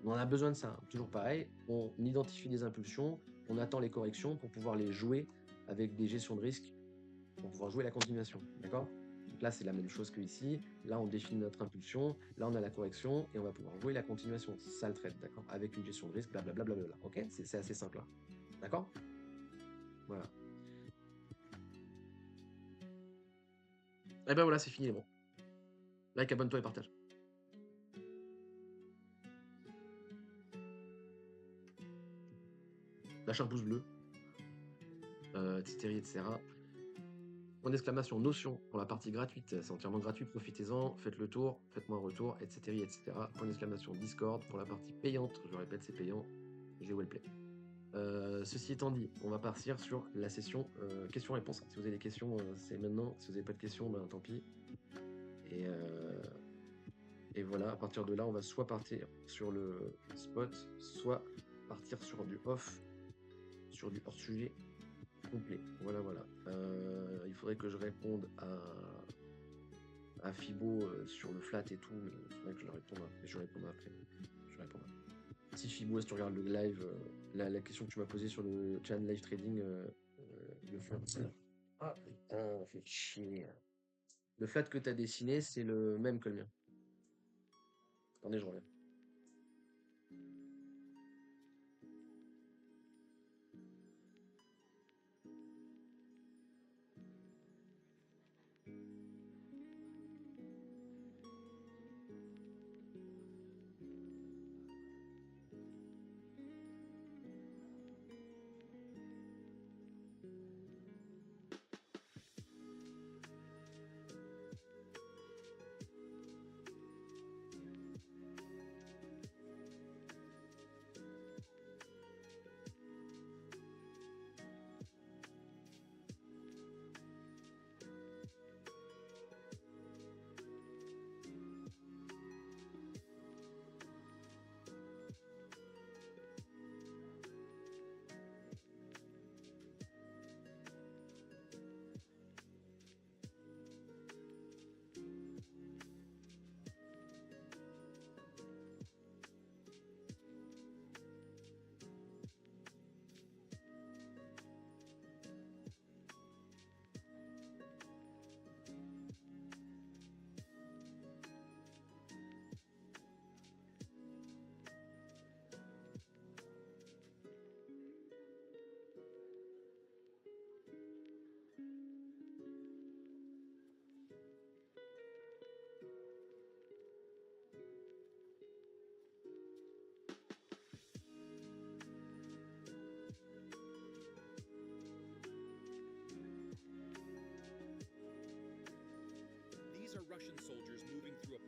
Speaker 1: On en a besoin de ça. Toujours pareil, on identifie des impulsions, on attend les corrections pour pouvoir les jouer avec des gestions de risque, pour pouvoir jouer la continuation. D'accord? Donc là, c'est la même chose que ici. Là, on définit notre impulsion. Là, on a la correction et on va pouvoir jouer la continuation. C'est ça le trade, d'accord? Avec une gestion de risque, blablabla. Ok? C'est assez simple là. D'accord? Voilà. Et ben voilà, c'est fini. Bon. Like, abonne-toi et partage. Lâche un pouce bleu, etc., etc. Point d'exclamation, Notion, pour la partie gratuite, c'est entièrement gratuit, profitez-en, faites le tour, faites-moi un retour, etc., etc. Point d'exclamation, Discord, pour la partie payante, je le répète, c'est payant, j'ai Wellplay. Ceci étant dit, on va partir sur la session questions-réponses. Si vous avez des questions, c'est maintenant. Si vous n'avez pas de questions, ben, tant pis. Et voilà, à partir de là, on va soit partir sur le spot, soit partir sur du off, sur du hors-sujet complet. Voilà, voilà. Il faudrait que je réponde à Fibo sur le flat et tout, mais il faudrait que je le réponde après. Je réponds après. Si Fibo, si tu regardes le live, la question que tu m'as posée sur le channel live trading, le flat. Ah putain, fait chier. Le flat que tu as dessiné, c'est le même que le mien. Attendez, je reviens.
Speaker 2: These are Russian soldiers moving through a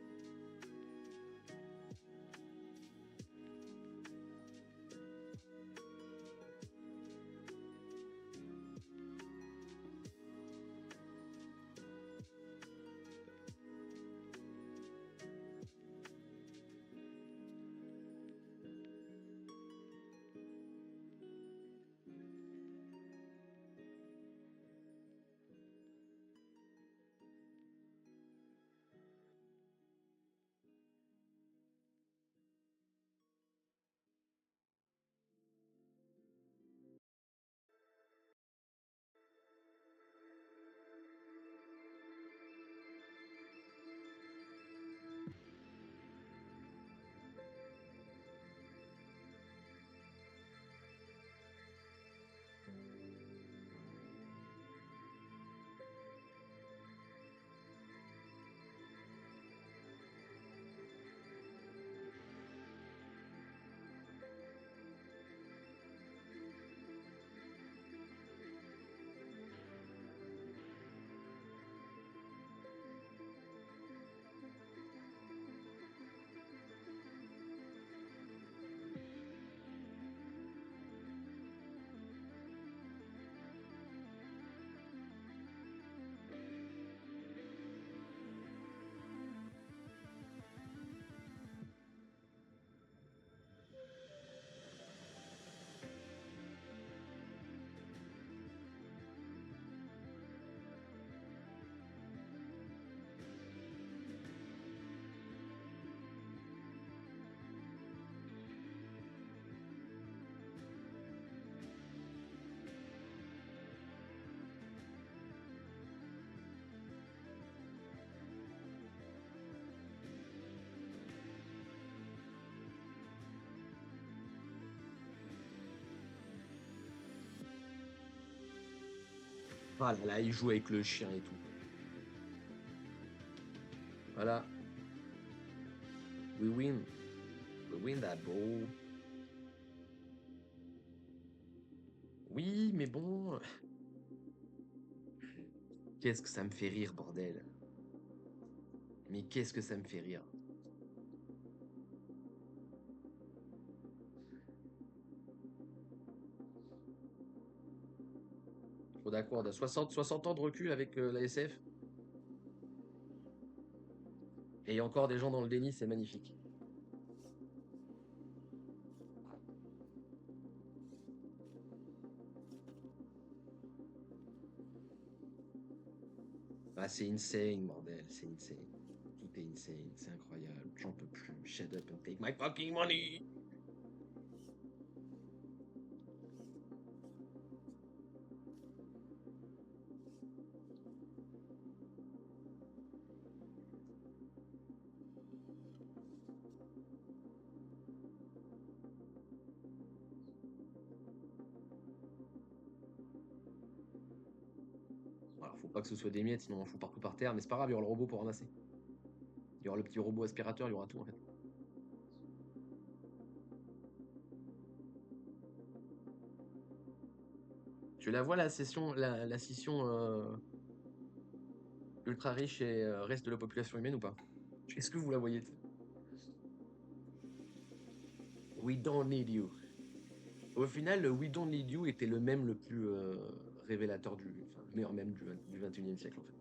Speaker 1: Ah là là, il joue avec le chien et tout. Voilà, we win. We win that, bro. Oui, mais bon, qu'est-ce que ça me fait rire, bordel. Mais qu'est-ce que ça me fait rire. Trop d'accord, on a 60 ans de recul avec la SF. Et il y a encore des gens dans le déni, c'est magnifique. Ah, c'est insane, bordel, c'est insane. Tout est insane, c'est incroyable. J'en peux plus. Shut up and take my fucking money. Alors, faut pas que ce soit des miettes, sinon on fout partout par terre, mais c'est pas grave, il y aura le robot pour ramasser. Il y aura le petit robot aspirateur, il y aura tout en fait. Tu la vois la session, la scission ultra riche et reste de la population humaine ou pas? Est-ce que vous la voyez? We don't need you. Au final, le We don't need you était le même le plus révélateur enfin, le meilleur même du 21e siècle en fait.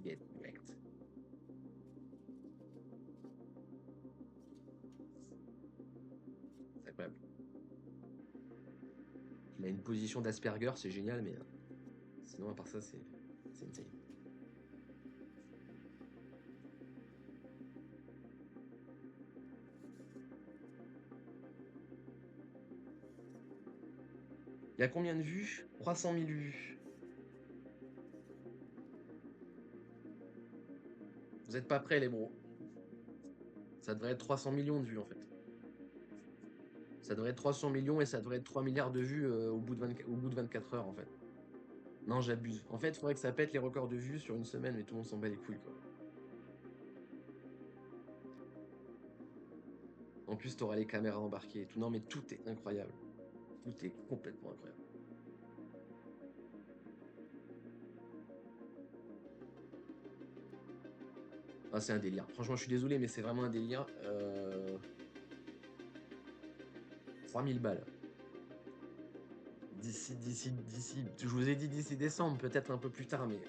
Speaker 1: Get wrecked. C'est incroyable. Il a une position d'Asperger, c'est génial, mais sinon, à part ça, c'est insane. Il y a combien de vues? 300 000 vues. Vous êtes pas prêts, les bros. Ça devrait être 300 millions de vues, en fait. Ça devrait être 300 millions et ça devrait être 3 milliards de vues au bout de 24 heures, en fait. Non, j'abuse. En fait, il faudrait que ça pète les records de vues sur une semaine, mais tout le monde s'en bat les couilles, quoi. En plus, t'auras les caméras embarquées et tout. Non, mais tout est incroyable. Tout est complètement incroyable. Ah, c'est un délire. Franchement, je suis désolé, mais c'est vraiment un délire. 3000 balles. D'ici. Je vous ai dit d'ici décembre, peut-être un peu plus tard, mais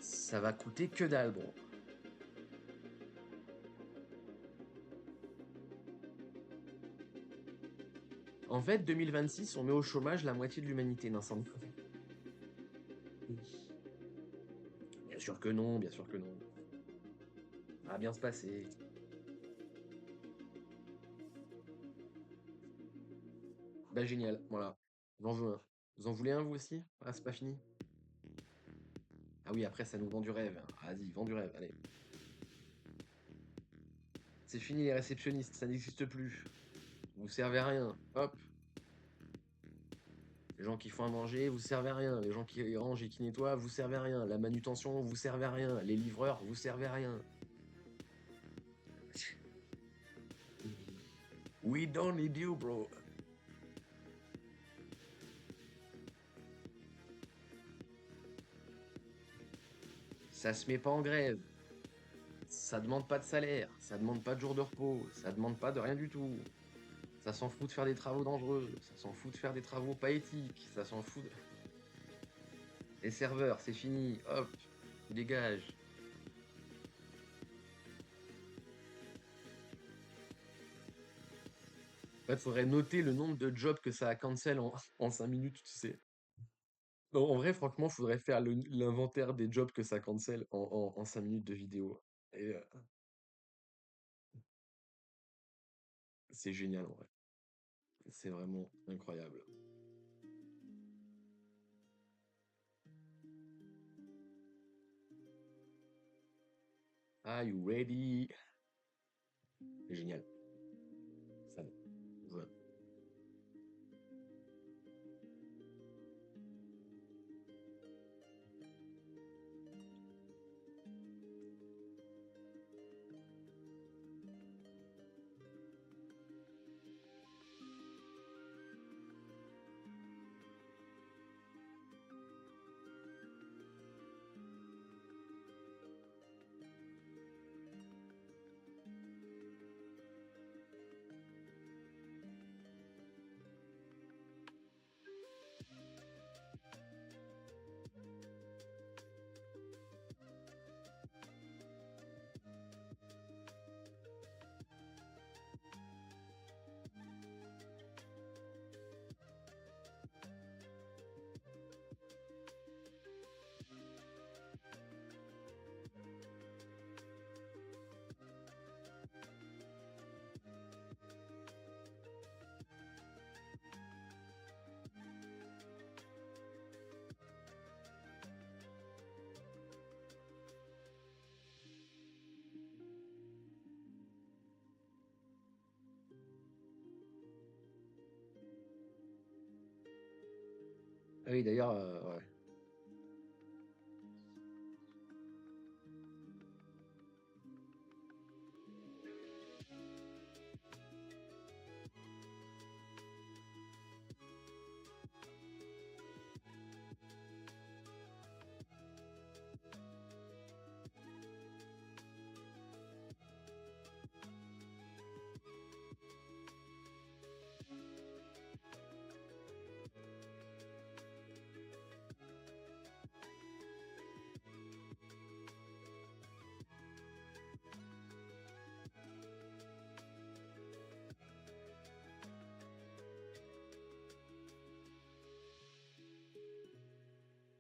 Speaker 1: ça va coûter que dalle, bro. En fait, 2026, on met au chômage la moitié de l'humanité. Non, sans déconner. Bien sûr que non, bien sûr que non. Ça va bien se passer. Bah, génial, voilà. J'en veux un. Vous en voulez un, vous aussi? Ah, c'est pas fini? Ah oui, après, ça nous vend du rêve. Vas-y, vend du rêve, allez. C'est fini les réceptionnistes, ça n'existe plus. Vous servez à rien. Hop. Les gens qui font à manger, vous servez à rien. Les gens qui rangent et qui nettoient, vous servez à rien. La manutention, vous servez à rien. Les livreurs, vous servez à rien. We don't need you, bro. Ça se met pas en grève. Ça demande pas de salaire. Ça demande pas de jour de repos. Ça demande pas de rien du tout. Ça s'en fout de faire des travaux dangereux. Ça s'en fout de faire des travaux pas éthiques. Ça s'en fout de... Les serveurs, c'est fini. Hop, dégage. En fait, faudrait noter le nombre de jobs que ça a cancel en 5 minutes, tu sais. Non, en vrai, franchement, faudrait faire l'inventaire des jobs que ça cancel en 5 minutes de vidéo. Et c'est génial, en vrai. C'est vraiment incroyable. Are you ready? C'est génial. Ça, ouais. Ah oui, d'ailleurs, ouais.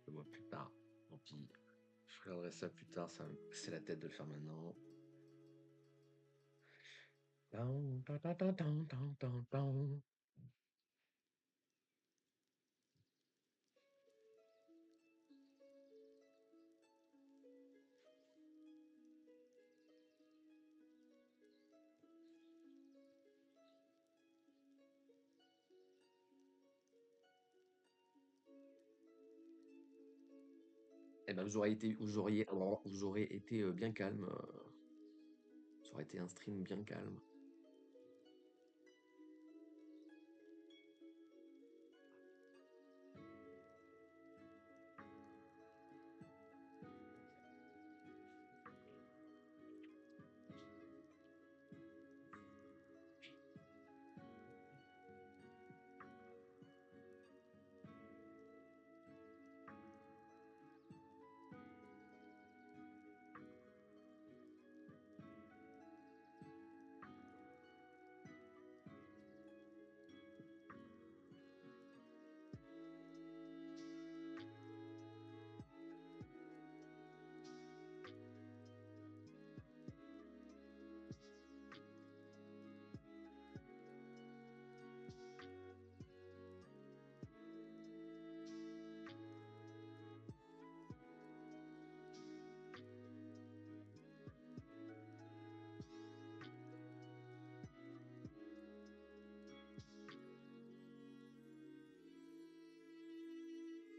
Speaker 1: Le mois plus tard. Tant pis. Je regarderai ça plus tard, ça va me casser la tête de le faire maintenant. Tan, tan, tan, tan, tan, tan, tan, tan. Eh ben, vous auriez été bien calme. Ça aurait été un stream bien calme.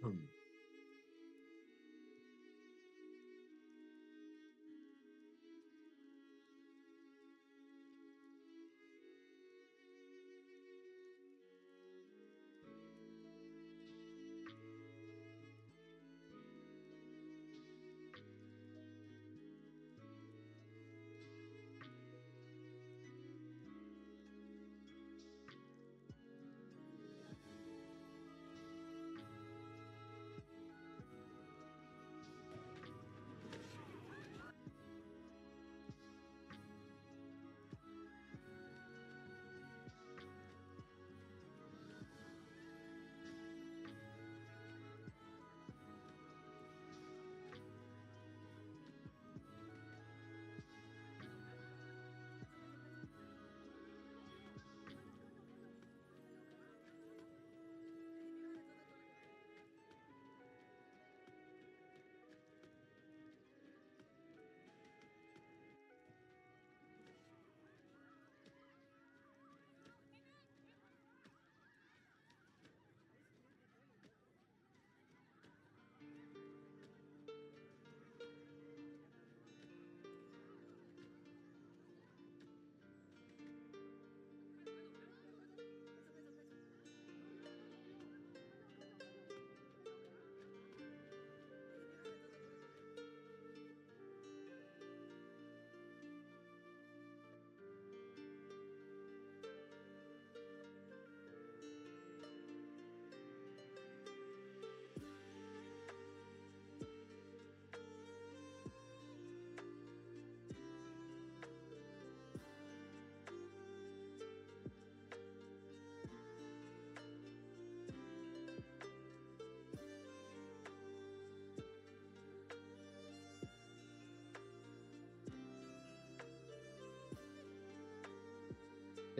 Speaker 1: Hum.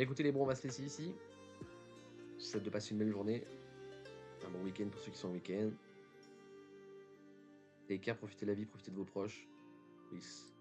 Speaker 1: Écoutez les bros, on va se laisser ici. Je vous souhaite de passer une belle journée. Un bon week-end pour ceux qui sont en week-end. Take care, profitez de la vie, profitez de vos proches. Peace.